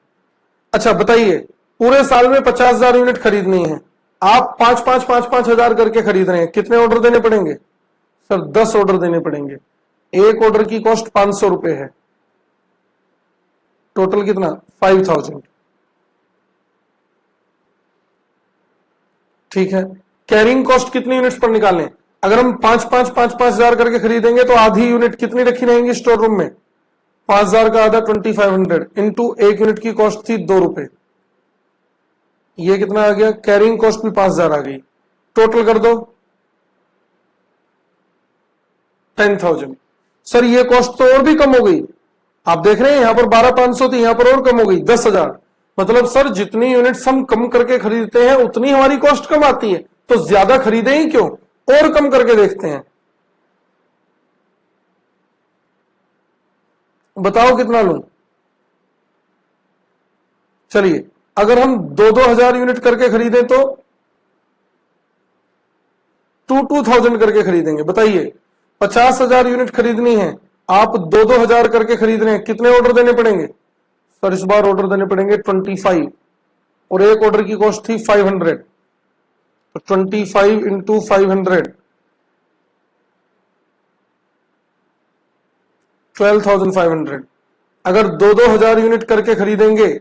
अच्छा बताइए, पूरे साल में 50,000 यूनिट खरीदनी है, आप 5,500 करके खरीद रहे हैं, कितने ऑर्डर देने पड़ेंगे सर? 10 ऑर्डर देने पड़ेंगे। एक ऑर्डर की कॉस्ट 500 रुपए है, टोटल कितना? 5,000। ठीक है, कैरिंग कॉस्ट कितनी यूनिट्स पर निकालें? अगर हम 5,500 करके खरीदेंगे तो आधी यूनिट कितनी रखी रहेंगी स्टोर रूम में? 5,000 का आधा 2,500 इंटू एक यूनिट की कॉस्ट थी 2 रुपए, ये कितना आ गया? कैरिंग कॉस्ट भी 5,000 आ गई, टोटल कर दो 10,000। सर ये कॉस्ट तो और भी कम हो गई, आप देख रहे हैं यहां पर 12,500 थी, यहां पर और कम हो गई 10,000। मतलब सर जितनी यूनिट्स हम कम करके खरीदते हैं उतनी हमारी कॉस्ट कम आती है, तो ज्यादा खरीदे ही क्यों, और कम करके देखते हैं। बताओ कितना लूं? चलिए अगर हम 2,000 यूनिट करके खरीदें तो 2,000 करके खरीदेंगे। बताइए 50,000 यूनिट खरीदनी है, आप 2,000 करके खरीद रहे हैं, कितने ऑर्डर देने पड़ेंगे? सर इस बार ऑर्डर देने पड़ेंगे 25, और एक ऑर्डर की कॉस्ट थी 500, तो 25 इंटू 500 12,500। अगर 2,000 यूनिट करके खरीदेंगे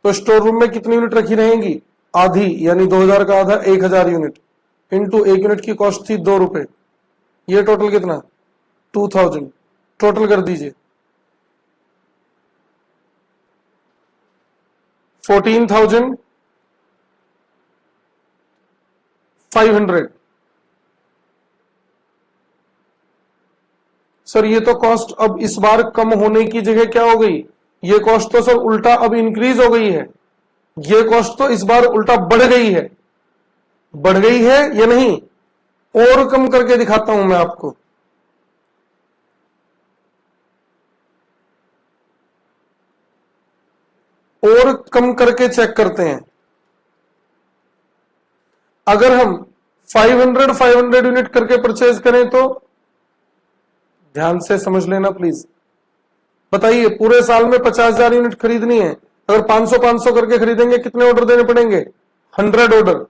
तो स्टोर रूम में कितनी यूनिट रखी रहेंगी? आधी, यानी 2,000 का आधा 1,000 यूनिट, इंटू एक यूनिट की कॉस्ट थी 2 रुपए, ये टोटल कितना? 2,000। टोटल कर दीजिए 14,500। सर ये तो कॉस्ट अब इस बार कम होने की जगह क्या हो गई, ये कॉस्ट तो सर उल्टा अब इंक्रीज हो गई है, ये कॉस्ट तो इस बार उल्टा बढ़ गई है। बढ़ गई है या नहीं? और कम करके दिखाता हूं मैं आपको। और कम करके चेक करते हैं। अगर हम 500 यूनिट करके परचेज करें तो, ध्यान से समझ लेना प्लीज। बताइए पूरे साल में 50,000 यूनिट खरीदनी है, अगर 500 करके खरीदेंगे कितने ऑर्डर देने पड़ेंगे? 100 ऑर्डर।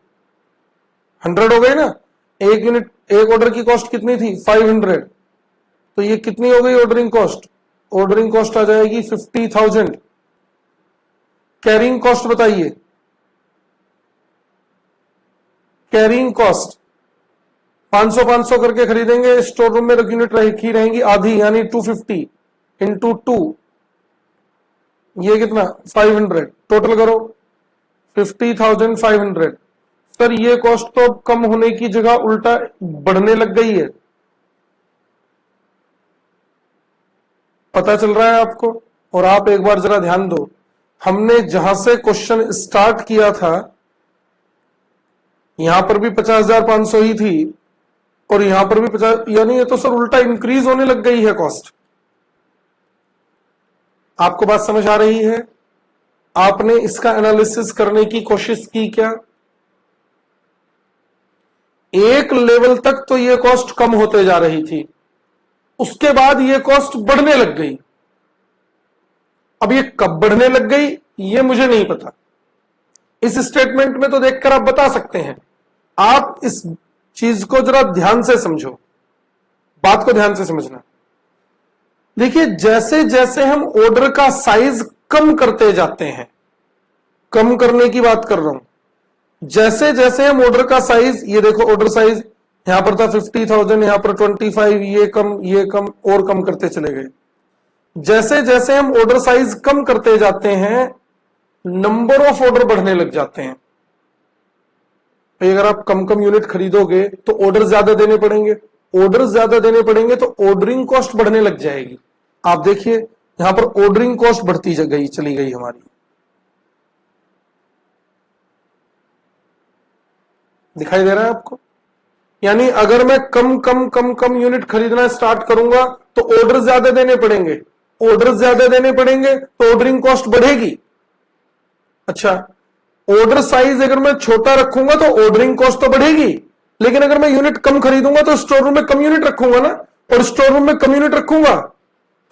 100 हो गए ना, एक यूनिट, एक ऑर्डर की कॉस्ट कितनी थी? 500, तो ये कितनी हो गई ऑर्डरिंग कॉस्ट? ऑर्डरिंग कॉस्ट आ जाएगी 50,000। कैरिंग कॉस्ट बताइए, कैरिंग कॉस्ट 500 करके खरीदेंगे, स्टोर रूम में यूनिट रखी रहेंगी आधी, यानी 250 इंटू 2, ये कितना? 500। टोटल करो 50,500। सर ये कॉस्ट तो कम होने की जगह उल्टा बढ़ने लग गई है, पता चल रहा है आपको? और आप एक बार जरा ध्यान दो, हमने जहां से क्वेश्चन स्टार्ट किया था यहां पर भी 50,500 ही थी, और यहां पर भी 50, यानी ये तो सर उल्टा इंक्रीज होने लग गई है कॉस्ट। आपको बात समझ आ रही है? आपने इसका एनालिसिस करने की कोशिश की क्या? एक लेवल तक तो ये कॉस्ट कम होते जा रही थी, उसके बाद ये कॉस्ट बढ़ने लग गई। अब ये कब बढ़ने लग गई ये मुझे नहीं पता, इस स्टेटमेंट में तो देखकर आप बता सकते हैं। आप इस चीज को जरा ध्यान से समझो, बात को ध्यान से समझना। देखिए जैसे जैसे हम ऑर्डर का साइज कम करते जाते हैं, कम करने की बात कर रहा हूं, जैसे जैसे हम ऑर्डर का साइज, ये देखो ऑर्डर साइज यहां पर था 50,000, यहां पर 25, ये कम और कम करते चले गए। जैसे जैसे हम ऑर्डर साइज कम करते जाते हैं नंबर ऑफ ऑर्डर बढ़ने लग जाते हैं। अगर आप कम कम यूनिट खरीदोगे तो ऑर्डर ज्यादा देने पड़ेंगे, ऑर्डर ज्यादा देने पड़ेंगे तो ऑर्डरिंग कॉस्ट बढ़ने लग जाएगी। आप देखिए यहां पर ऑर्डरिंग कॉस्ट बढ़ती चली गई हमारी, दिखाई दे रहा है आपको? यानी अगर मैं कम यूनिट खरीदना स्टार्ट करूंगा तो ऑर्डर ज्यादा देने पड़ेंगे, ऑर्डर ज्यादा देने पड़ेंगे तो ऑर्डरिंग कॉस्ट बढ़ेगी। अच्छा, ऑर्डर साइज अगर मैं छोटा रखूंगा तो ऑर्डरिंग कॉस्ट तो बढ़ेगी, लेकिन अगर मैं यूनिट कम खरीदूंगा तो स्टोर रूम में कम यूनिट रखूंगा ना, और स्टोर रूम में कम यूनिट रखूंगा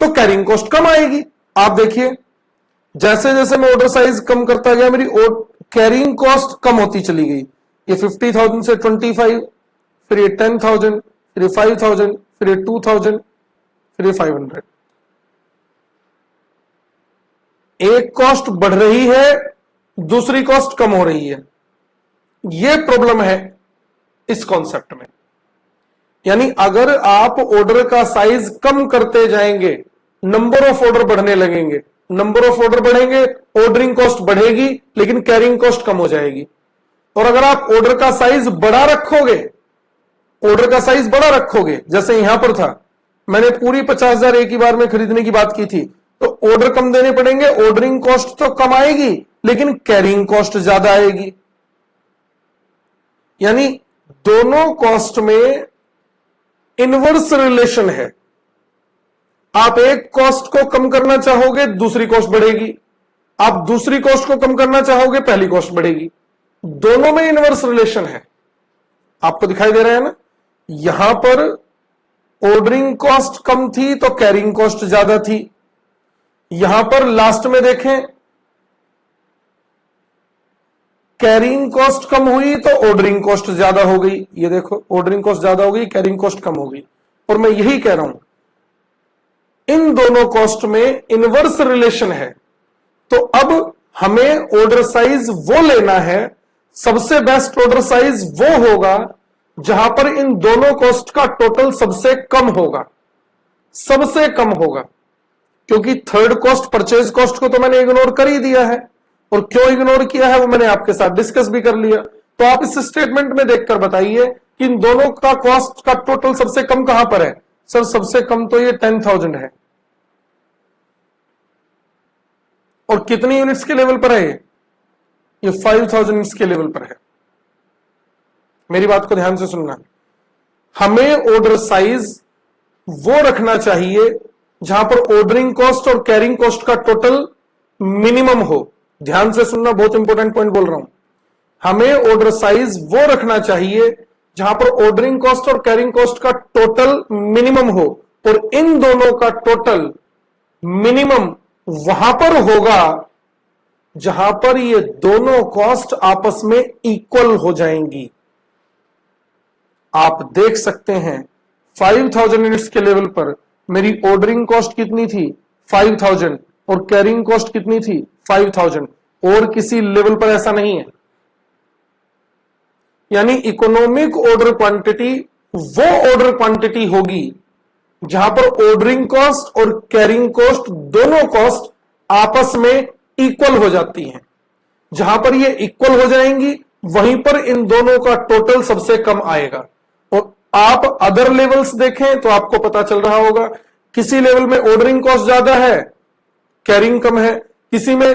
तो कैरिंग कॉस्ट कम आएगी। आप देखिए जैसे जैसे मैं ऑर्डर साइज कम करता गया मेरी कैरिंग कॉस्ट कम होती चली गई, ये 50,000 से 25, फिर ये 10,000, फिर ये 5,000, फिर ये 2,000, फिर ये 500। एक कॉस्ट बढ़ रही है, दूसरी कॉस्ट कम हो रही है। ये प्रॉब्लम है इस कॉन्सेप्ट में। यानी अगर आप ऑर्डर का साइज कम करते जाएंगे, नंबर ऑफ ऑर्डर बढ़ने लगेंगे, नंबर ऑफ ऑर्डर बढ़ेंगे, ऑर्डरिंग कॉस्ट बढ़ेगी, लेकिन कैरिंग कॉस्ट कम हो जाएगी। और अगर आप ऑर्डर का साइज बड़ा रखोगे, ऑर्डर का साइज बड़ा रखोगे, जैसे यहां पर था, मैंने पूरी 50,000 एक ही बार में खरीदने की बात की थी, तो ऑर्डर कम देने पड़ेंगे, ऑर्डरिंग कॉस्ट तो कम आएगी, लेकिन कैरिंग कॉस्ट ज्यादा आएगी। यानी दोनों कॉस्ट में इनवर्स रिलेशन है। आप एक कॉस्ट को कम करना चाहोगे, दूसरी कॉस्ट बढ़ेगी। आप दूसरी कॉस्ट को कम करना चाहोगे, पहली कॉस्ट बढ़ेगी। दोनों में इनवर्स रिलेशन है। आपको दिखाई दे रहा है ना, यहां पर ऑर्डरिंग कॉस्ट कम थी तो कैरिंग कॉस्ट ज्यादा थी। यहां पर लास्ट में देखें, कैरिंग कॉस्ट कम हुई तो ऑर्डरिंग कॉस्ट ज्यादा हो गई। ये देखो, ऑर्डरिंग कॉस्ट ज्यादा हो गई, कैरिंग कॉस्ट कम हो गई। और मैं यही कह रहा हूं, इन दोनों कॉस्ट में इनवर्स रिलेशन है। तो अब हमें ऑर्डर साइज वो लेना है, सबसे बेस्ट ऑर्डर साइज वो होगा जहां पर इन दोनों कॉस्ट का टोटल सबसे कम होगा, सबसे कम होगा। क्योंकि थर्ड कॉस्ट, परचेज कॉस्ट को तो मैंने इग्नोर कर ही दिया है, और क्यों इग्नोर किया है वो मैंने आपके साथ डिस्कस भी कर लिया। तो आप इस स्टेटमेंट में देखकर बताइए कि इन दोनों का कॉस्ट का टोटल सबसे कम कहां पर है। सर सबसे कम तो ये 10,000 है। और कितनी यूनिट्स के लेवल पर है ये 5,000 यूनिट्स के लेवल पर है। मेरी बात को ध्यान से सुनना, हमें ऑर्डर साइज वो रखना चाहिए जहां पर ऑर्डरिंग कॉस्ट और कैरिंग कॉस्ट का टोटल मिनिमम हो। ध्यान से सुनना, बहुत इंपॉर्टेंट पॉइंट बोल रहा हूं। हमें ऑर्डर साइज वो रखना चाहिए जहां पर ऑर्डरिंग कॉस्ट और कैरिंग कॉस्ट का टोटल मिनिमम हो, और इन दोनों का टोटल मिनिमम वहां पर होगा जहां पर ये दोनों कॉस्ट आपस में इक्वल हो जाएंगी। आप देख सकते हैं 5,000 यूनिट्स के लेवल पर मेरी ऑर्डरिंग कॉस्ट कितनी थी 5,000, और कैरिंग कॉस्ट कितनी थी 5,000। और किसी लेवल पर ऐसा नहीं है। यानी इकोनॉमिक ऑर्डर क्वांटिटी वो ऑर्डर क्वांटिटी होगी जहां पर ऑर्डरिंग कॉस्ट और कैरिंग कॉस्ट दोनों कॉस्ट आपस में इक्वल हो जाती हैं। जहां पर ये इक्वल हो जाएंगी, वहीं पर इन दोनों का टोटल सबसे कम आएगा। और आप अदर लेवल्स देखें तो आपको पता चल रहा होगा, किसी लेवल में ऑर्डरिंग कॉस्ट ज्यादा है, कैरिंग कम है, किसी में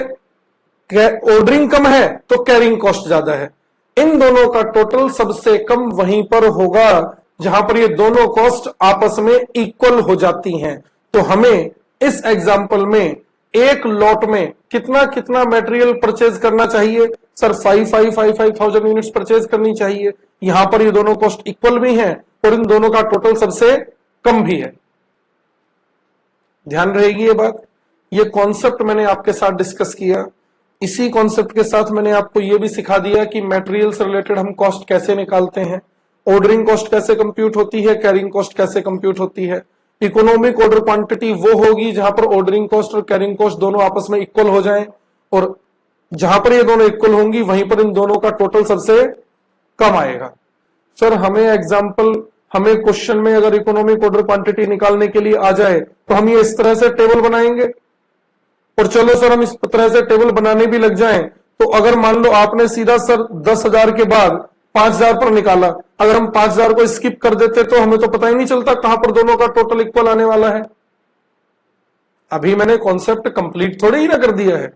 ऑर्डरिंग कम है तो कैरिंग कॉस्ट ज्यादा है। इन दोनों का टोटल सबसे कम वहीं पर होगा जहां पर ये दोनों कॉस्ट आपस में इक्वल हो जाती हैं। तो हमें इस एग्जांपल में एक लॉट में कितना कितना मटेरियल परचेज करना चाहिए। सर 5,555,000 यूनिट्स परचेज करनी चाहिए। यहां पर ये दोनों कॉस्ट इक्वल भी हैं और इन दोनों का टोटल सबसे कम भी है। ध्यान रहेगी ये बात। ये कॉन्सेप्ट मैंने आपके साथ डिस्कस किया। इसी कॉन्सेप्ट के साथ मैंने आपको यह भी सिखा दिया कि मटेरियल से रिलेटेड हम कॉस्ट कैसे निकालते हैं, ऑर्डरिंग कॉस्ट कैसे कंप्यूट होती है, कैरिंग कॉस्ट कैसे कंप्यूट होती है। इकोनॉमिक ऑर्डर क्वांटिटी वो होगी जहां पर ऑर्डरिंग कॉस्ट और कैरिंग कॉस्ट दोनों आपस में इक्वल हो जाएं, और जहां पर ये दोनों इक्वल होंगी वहीं पर इन दोनों का टोटल सबसे कम आएगा। सर हमें क्वेश्चन में अगर इकोनॉमिक ऑर्डर क्वांटिटी निकालने के लिए आ जाए तो हम ये इस तरह से टेबल बनाएंगे, और चलो सर हम इस तरह से टेबल बनाने भी लग जाएं तो अगर मान लो आपने सीधा सर 10,000 के बाद 5,000 पर निकाला, अगर हम 5,000 को स्किप कर देते तो हमें तो पता ही नहीं चलता कहां पर दोनों का टोटल इक्वल आने वाला है। अभी मैंने कॉन्सेप्ट कंप्लीट थोड़ी ही ना कर दिया है,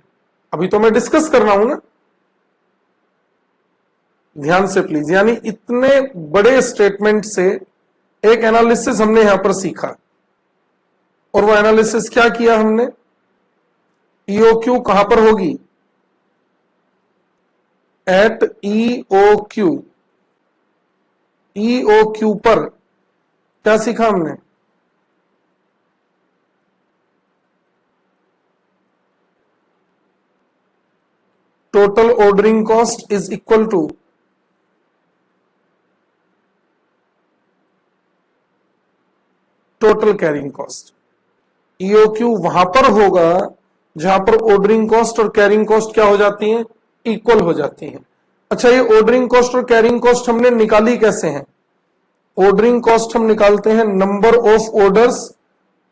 अभी तो मैं डिस्कस कर रहा हूं ना। ध्यान से प्लीज, यानी इतने बड़े स्टेटमेंट से एक एनालिसिस हमने यहां पर सीखा, और वो एनालिसिस क्या किया हमने, ईओक्यू कहां पर होगी, एट ईओक्यू, ईओक्यू पर क्या सीखा हमने, total ordering cost is equal to total carrying cost. EOQ वहां पर होगा जहां पर ऑर्डरिंग कॉस्ट और कैरिंग कॉस्ट क्या हो जाती हैं, इक्वल हो जाती हैं। अच्छा, ये ऑर्डरिंग कॉस्ट और कैरिंग कॉस्ट हमने निकाली कैसे हैं? ऑर्डरिंग कॉस्ट हम निकालते हैं नंबर ऑफ ऑर्डर्स।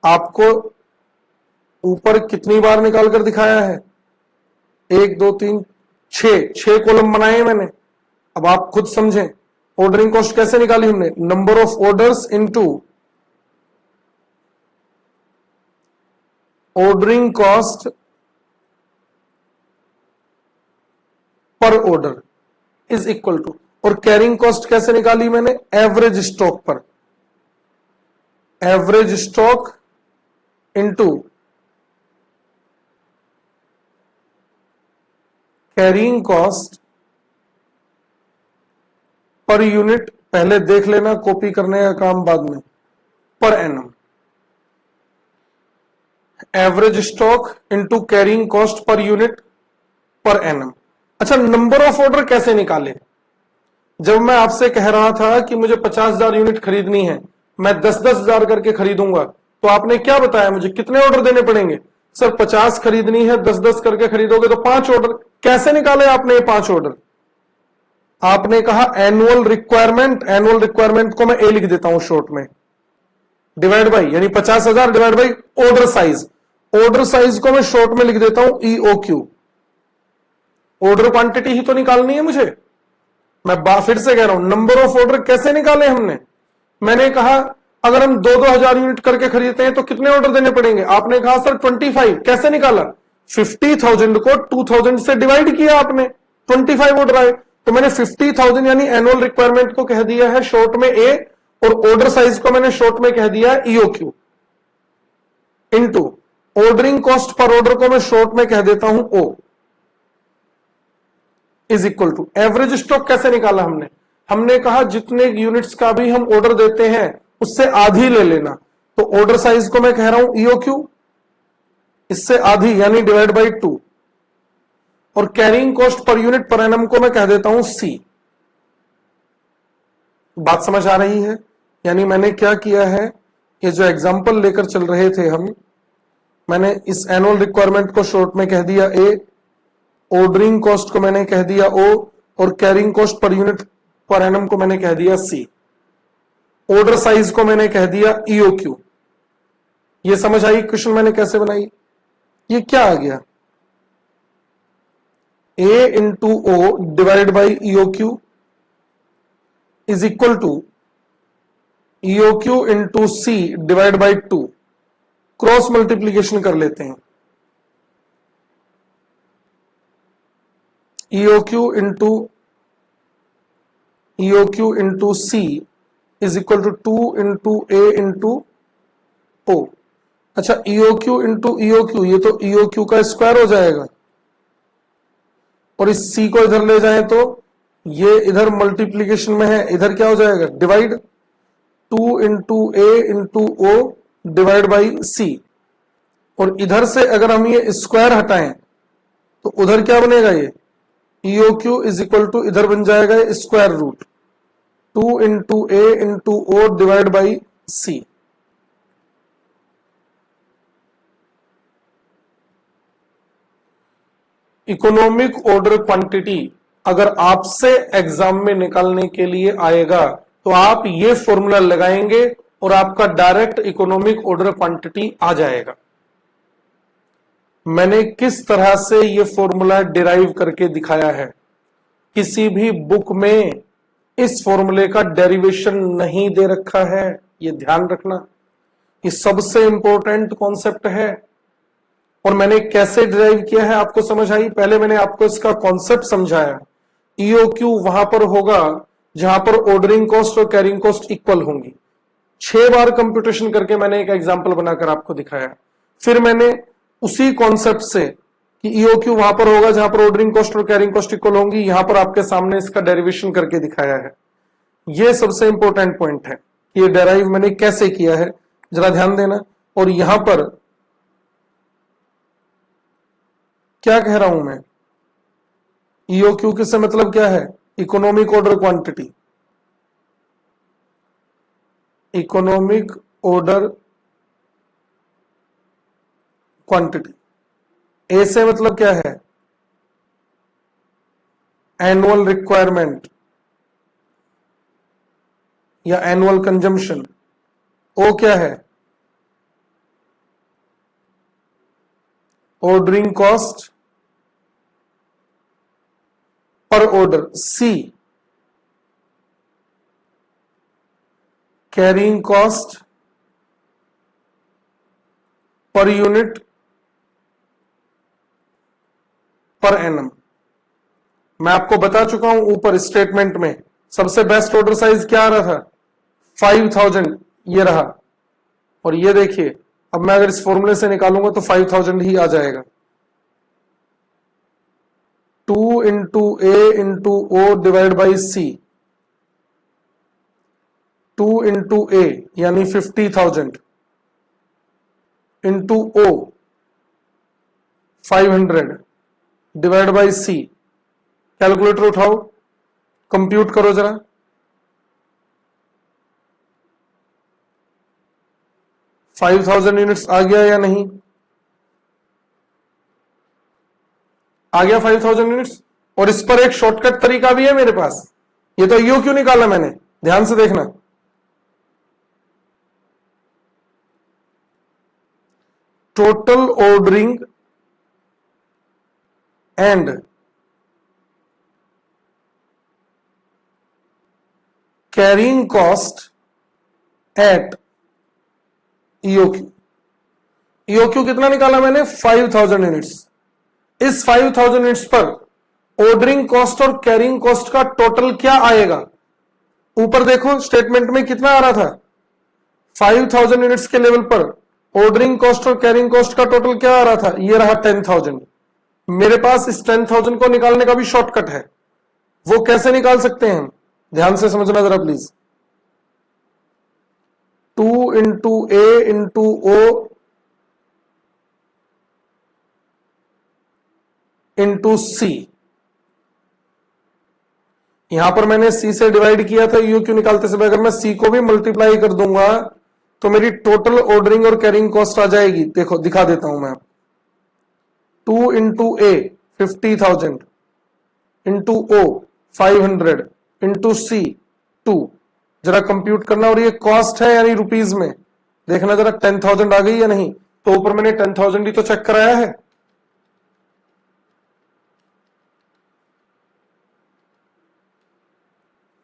आपको ऊपर कितनी बार निकाल कर दिखाया है? 1 2 3 6 कॉलम बनाए मैंने। अब आप खुद समझें ऑर्डरिंग कॉस्ट कैसे निकाली हमने, number of orders into ordering cost per order is equal to, और कैरिंग कॉस्ट कैसे निकाली मैंने, एवरेज स्टॉक पर, average stock into carrying cost per unit. पहले देख लेना, कॉपी करने का काम बाद में, per annum, average stock into carrying cost per unit per annum. अच्छा, नंबर ऑफ ऑर्डर कैसे निकाले? जब मैं आपसे कह रहा था कि मुझे 50,000 यूनिट खरीदनी है, मैं 10-10 हजार करके खरीदूंगा, तो आपने क्या बताया मुझे, कितने ऑर्डर देने पड़ेंगे? सर 50 खरीदनी है, 10-10 करके खरीदोगे तो 5 ऑर्डर। कैसे निकाले आपने ये 5 ऑर्डर? आपने कहा एनुअल रिक्वायरमेंट, एनुअल रिक्वायरमेंट को मैं ए लिख देता हूं शॉर्ट में, डिवाइड बाई, यानी 50,000 divide by order size, order size को मैं शॉर्ट में लिख देता हूं ईओक्यू। ऑर्डर क्वांटिटी ही तो निकालनी है मुझे। मैं फिर से कह रहा हूं, नंबर ऑफ ऑर्डर कैसे निकाले हमने? मैंने कहा अगर हम 2-2 हजार यूनिट करके खरीदते हैं तो कितने ऑर्डर देने पड़ेंगे? आपने कहा सर 25। कैसे निकाला? 50,000 को 2000 से डिवाइड किया आपने, 25 ऑर्डर आए। तो मैंने 50,000 यानी एनुअल रिक्वायरमेंट को कह दिया है शॉर्ट में ए, और ऑर्डर साइज को मैंने शॉर्ट में कह दिया है EOQ, into ordering cost per order को मैं शॉर्ट में कह देता हूं O, is equal to average stock. कैसे निकाला हमने? हमने कहा जितने यूनिट्स का भी हम ऑर्डर देते हैं उससे आधी ले लेना, तो ऑर्डर साइज को मैं कह रहा हूं ईओक्यू, इससे आधी यानी डिवाइड बाई 2, और carrying cost per unit per annum को मैं कह देता हूं सी। बात समझ आ रही है? यानी मैंने क्या किया है, ये जो एग्जांपल लेकर चल रहे थे हम, मैंने इस एनुअल रिक्वायरमेंट को शॉर्ट में कह दिया ए, ऑर्डरिंग कॉस्ट को मैंने कह दिया ओ, और carrying cost per unit per annum को मैंने कह दिया सी, ऑर्डर साइज को मैंने कह दिया ईओक्यू। ये समझ आई क्वेश्चन मैंने कैसे बनाई? ये क्या आ गया, A into O divide by EOQ is equal to EOQ into C divide by 2। Cross multiplication कर लेते हैं, EOQ into C is equal to 2 into A into O. अच्छा, ईओक्यू इंटू ईओक्यू, ये तो ईओक्यू का स्क्वायर हो जाएगा, और इस सी को इधर ले जाएं तो ये इधर मल्टीप्लीकेशन में है, इधर क्या हो जाएगा, divide, 2 into A into O divide by C. और इधर से अगर हम ये स्क्वायर हटाएं तो उधर क्या बनेगा, ये ईओक्यू इज इक्वल टू इधर बन जाएगा square root 2 into A into O divide by c. Economic order quantity अगर आपसे एग्जाम में निकालने के लिए आएगा तो आप ये फॉर्मूला लगाएंगे और आपका डायरेक्ट इकोनॉमिक ऑर्डर क्वांटिटी आ जाएगा। मैंने किस तरह से ये फॉर्मूला डिराइव करके दिखाया है, किसी भी बुक में इस फॉर्मूले का डेरिवेशन नहीं दे रखा है, ये ध्यान रखना, ये सबसे इंपॉर्टेंट कॉन्सेप्ट है। और मैंने कैसे डिराइव किया है आपको समझ आई? पहले मैंने आपको इसका कॉन्सेप्ट समझाया, ईओक्यू वहां पर होगा जहां पर ऑर्डरिंग कॉस्ट और कैरिंग कॉस्ट इक्वल होंगी। 6 बार कंप्यूटेशन करके मैंने एक एग्जांपल बनाकर आपको दिखाया। फिर मैंने उसी कॉन्सेप्ट से कि ईओक्यू वहां पर होगा जहां पर ऑर्डरिंग कॉस्ट और कैरिंग कॉस्ट इक्वल होंगी, यहां पर आपके सामने इसका डेरिवेशन करके दिखाया है। यह सबसे इंपॉर्टेंट पॉइंट है, ये डेराइव मैंने कैसे किया है, जरा ध्यान देना। और यहां पर क्या कह रहा हूं मैं, ईओक्यू के से मतलब क्या है, economic order quantity, economic order quantity. A से मतलब क्या है? एनुअल रिक्वायरमेंट या एनुअल कंजम्पशन। ओ क्या है? Ordering cost per order. C carrying cost per unit per annum. मैं आपको बता चुका हूं ऊपर स्टेटमेंट में सबसे बेस्ट ऑर्डर साइज क्या आ रहा था? 5000, ये रहा। और ये देखिए, अब मैं अगर इस फॉर्मूले से निकालूंगा तो 5000 ही आ जाएगा। 2 into A into O divide by C. 2 into A यानी 50,000 into O 500 divide by C. Calculator उठाओ, कंप्यूट करो जरा। 5000 यूनिट्स आ गया या नहीं? आ गया 5000 यूनिट्स। और इस पर एक शॉर्टकट तरीका भी है मेरे पास। ये तो यू क्यों निकाला मैंने, ध्यान से देखना। Total ordering and carrying cost at EOQ. EOQ कितना निकाला मैंने? 5000 यूनिट्स। इस 5000 यूनिट्स पर ऑर्डरिंग कॉस्ट और कैरिंग कॉस्ट का टोटल क्या आएगा? ऊपर देखो स्टेटमेंट में कितना आ रहा था? 5000 यूनिट्स के लेवल पर ऑर्डरिंग कॉस्ट और कैरिंग कॉस्ट का टोटल क्या आ रहा था? ये रहा 10,000। मेरे पास इस 10,000 को निकालने का भी शॉर्टकट है। वो कैसे निकाल सकते हैं हम? ध्यान से समझना जरा please. 2 into A into O into C. यहां पर मैंने सी से डिवाइड किया था यू क्यू निकालते समय। अगर मैं सी को भी मल्टीप्लाई कर दूंगा तो मेरी टोटल ऑर्डरिंग और कैरिंग कॉस्ट आ जाएगी। देखो दिखा देता हूं मैं। 2 इंटू ए 50,000 इंटू ओ 500 इंटू सी 2। जरा कंप्यूट करना। और ये कॉस्ट है यानी रुपीज में। देखना जरा 10,000 आ गई या नहीं। तो ऊपर मैंने 10,000 ही तो चेक कराया है।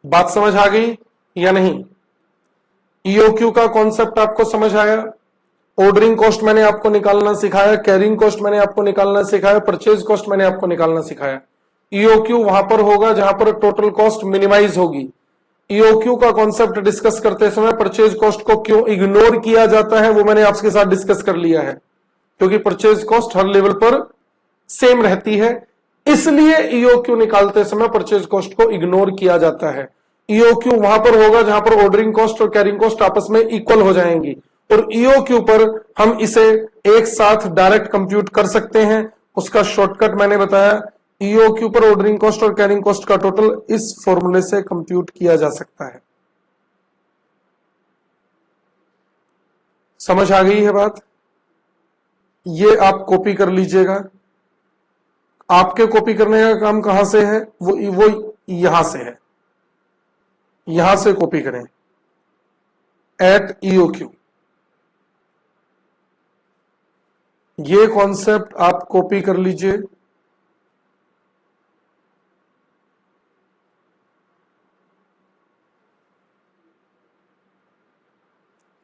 बात समझ आ गई या नहीं? ईओक्यू का कॉन्सेप्ट आपको समझ आया? ऑर्डरिंग कॉस्ट मैंने आपको निकालना सिखाया, कैरिंग कॉस्ट मैंने आपको निकालना सिखाया, परचेज कॉस्ट मैंने आपको निकालना सिखाया। ईओक्यू वहां पर होगा जहां पर टोटल कॉस्ट मिनिमाइज होगी। ईओक्यू का कॉन्सेप्ट डिस्कस करते समय परचेज कॉस्ट को क्यों इग्नोर किया जाता है वो मैंने आपके साथ डिस्कस कर लिया है, क्योंकि परचेज कॉस्ट हर लेवल पर सेम रहती है, इसलिए ईओक्यू निकालते समय परचेज कॉस्ट को इग्नोर किया जाता है। ईओक्यू वहां पर होगा जहां पर ऑर्डरिंग कॉस्ट और कैरिंग कॉस्ट आपस में इक्वल हो जाएंगी, और ईओक्यू पर हम इसे एक साथ डायरेक्ट कंप्यूट कर सकते हैं। उसका शॉर्टकट मैंने बताया। ईओक्यू पर ऑर्डरिंग कॉस्ट और कैरिंग कॉस्ट का टोटल इस फॉर्मूले से कंप्यूट किया जा सकता है। समझ आ गई है बात? ये आप कॉपी कर लीजिएगा। आपके कॉपी करने का काम कहां से है? वो यहां से है। यहां से कॉपी करें, एट ईओक्यू। ये कॉन्सेप्ट आप कॉपी कर लीजिए।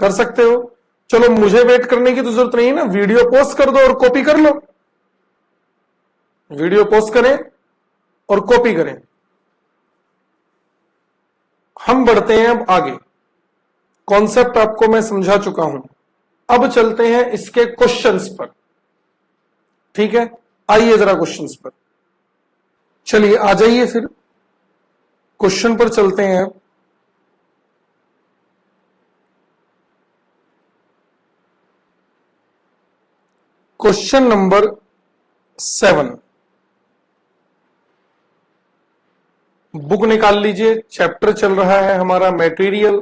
कर सकते हो। चलो मुझे वेट करने की तो जरूरत नहीं है ना, वीडियो पोस्ट कर दो और कॉपी कर लो। वीडियो पोस्ट करें और कॉपी करें। हम बढ़ते हैं अब आगे। कॉन्सेप्ट आपको मैं समझा चुका हूं। अब चलते हैं इसके क्वेश्चंस पर। ठीक है, आइए जरा क्वेश्चंस पर। चलिए आ जाइए फिर क्वेश्चन पर चलते हैं। Question number 7। बुक निकाल लीजिए। चैप्टर चल रहा है हमारा मटेरियल।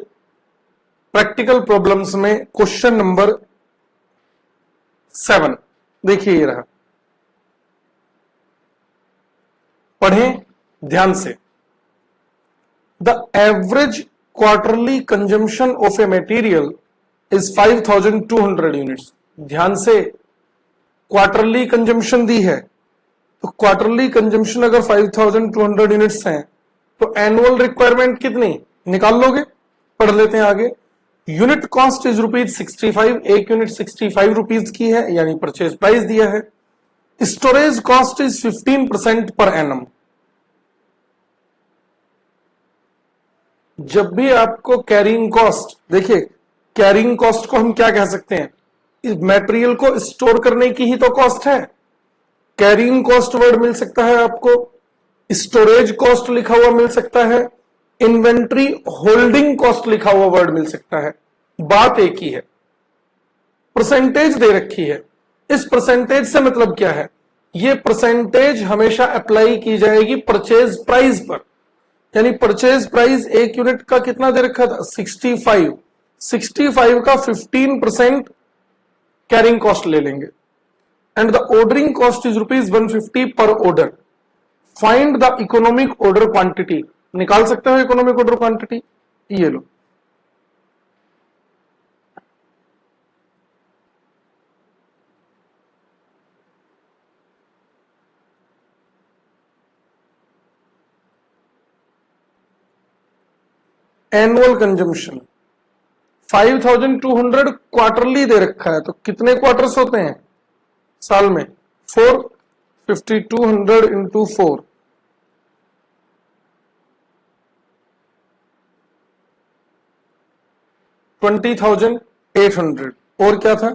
प्रैक्टिकल प्रॉब्लम्स में क्वेश्चन नंबर 7। देखिए ये रहा, पढ़ें ध्यान से। The average quarterly consumption of a material is 5200 units. ध्यान से, क्वार्टरली कंजम्पशन दी है, तो क्वार्टरली कंजम्पशन अगर 5200 यूनिट्स हैं तो एनुअल रिक्वायरमेंट कितनी निकाल लोगे। पढ़ लेते हैं आगे। यूनिट कॉस्ट इज ₹65, एक यूनिट 65 रुपीज की है, यानी परचेज प्राइस दिया है। Storage cost is 15% per annum. जब भी आपको कैरिंग कॉस्ट, देखिए कैरिंग कॉस्ट को हम क्या कह सकते हैं, इस मटेरियल को स्टोर करने की ही तो कॉस्ट है। कैरिंग कॉस्ट वर्ड मिल सकता है आपको, स्टोरेज कॉस्ट लिखा हुआ मिल सकता है, इन्वेंट्री होल्डिंग कॉस्ट लिखा हुआ वर्ड मिल सकता है। बात एक ही है, परसेंटेज दे रखी है। इस परसेंटेज से मतलब क्या है, ये परसेंटेज हमेशा अप्लाई की जाएगी परचेज प्राइस पर। यानी परचेज प्राइस एक यूनिट का कितना दे रखा था, 65। 65 का 15% कैरिंग कॉस्ट ले लेंगे। And the ordering cost is ₹150 पर order. Find the economic order quantity. निकाल सकते हो इकोनॉमिक ऑर्डर क्वांटिटी, ये लो। एनुअल कंजम्पशन 5200 क्वार्टरली दे रखा है, तो कितने क्वार्टर्स होते हैं साल में, 4। 5200 इंटू 4, 20,800। और क्या था,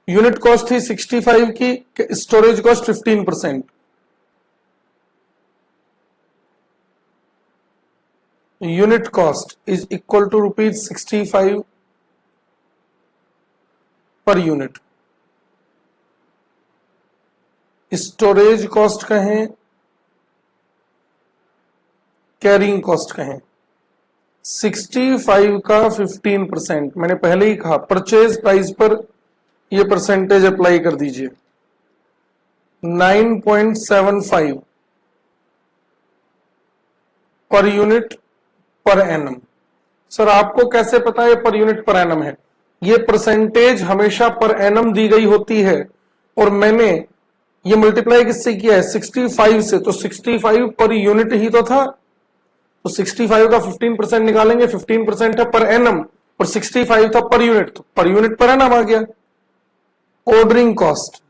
यूनिट कॉस्ट थी 65 की, storage cost 15%। Unit cost is equal to ₹65 per unit. Storage cost कहें, कैरिंग कॉस्ट कहें, 65 का 15%। मैंने पहले ही कहा परचेज प्राइस पर ये परसेंटेज अप्लाई कर दीजिए, 9.75 पर यूनिट पर एनम। सर आपको कैसे पता है पर यूनिट पर एनम है, ये परसेंटेज हमेशा पर एनम दी गई होती है, और मैंने ये मल्टीप्लाई किससे किया है, 65 से। तो 65 पर यूनिट ही तो था, तो 65 का 15% निकालेंगे, 15% है पर एनम, और 65 था पर यूनिट, तो पर यूनिट पर एनम आ गया। ऑर्डरिंग कॉस्ट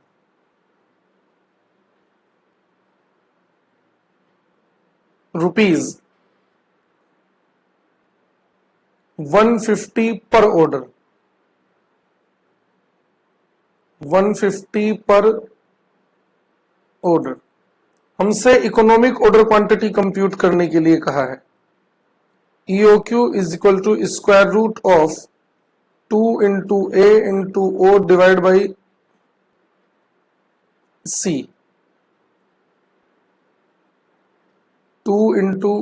₹150 पर ऑर्डर, 150 पर ऑर्डर। हमसे इकोनॉमिक ऑर्डर क्वांटिटी कंप्यूट करने के लिए कहा है। EOQ is equal to square root of 2 into A into O divide by C। 2 into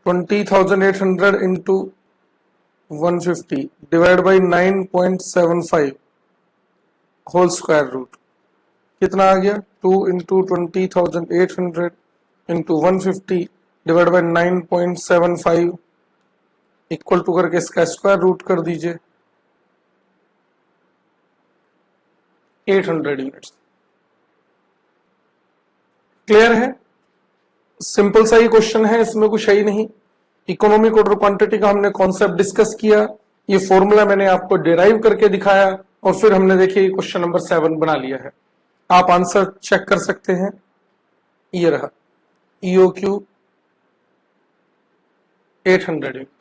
20,800 into 150 divide by 9.75 whole square root. कितना आ गया, 2 into 20,800 into 150 divide by 9.75 equal to करके इसका स्क्वायर रूट कर दीजिए, 800 यूनिट्स। क्लियर है, सिंपल सा ही क्वेश्चन है, इसमें कुछ है ही नहीं। इकोनॉमिक ऑर्डर क्वांटिटी का हमने कॉन्सेप्ट डिस्कस किया, ये फॉर्मूला मैंने आपको डिराइव करके दिखाया, और फिर हमने देखिए क्वेश्चन नंबर 7 बना लिया है। आप आंसर चेक कर सकते हैं, ये रहा EOQ 800 यूनिट्स।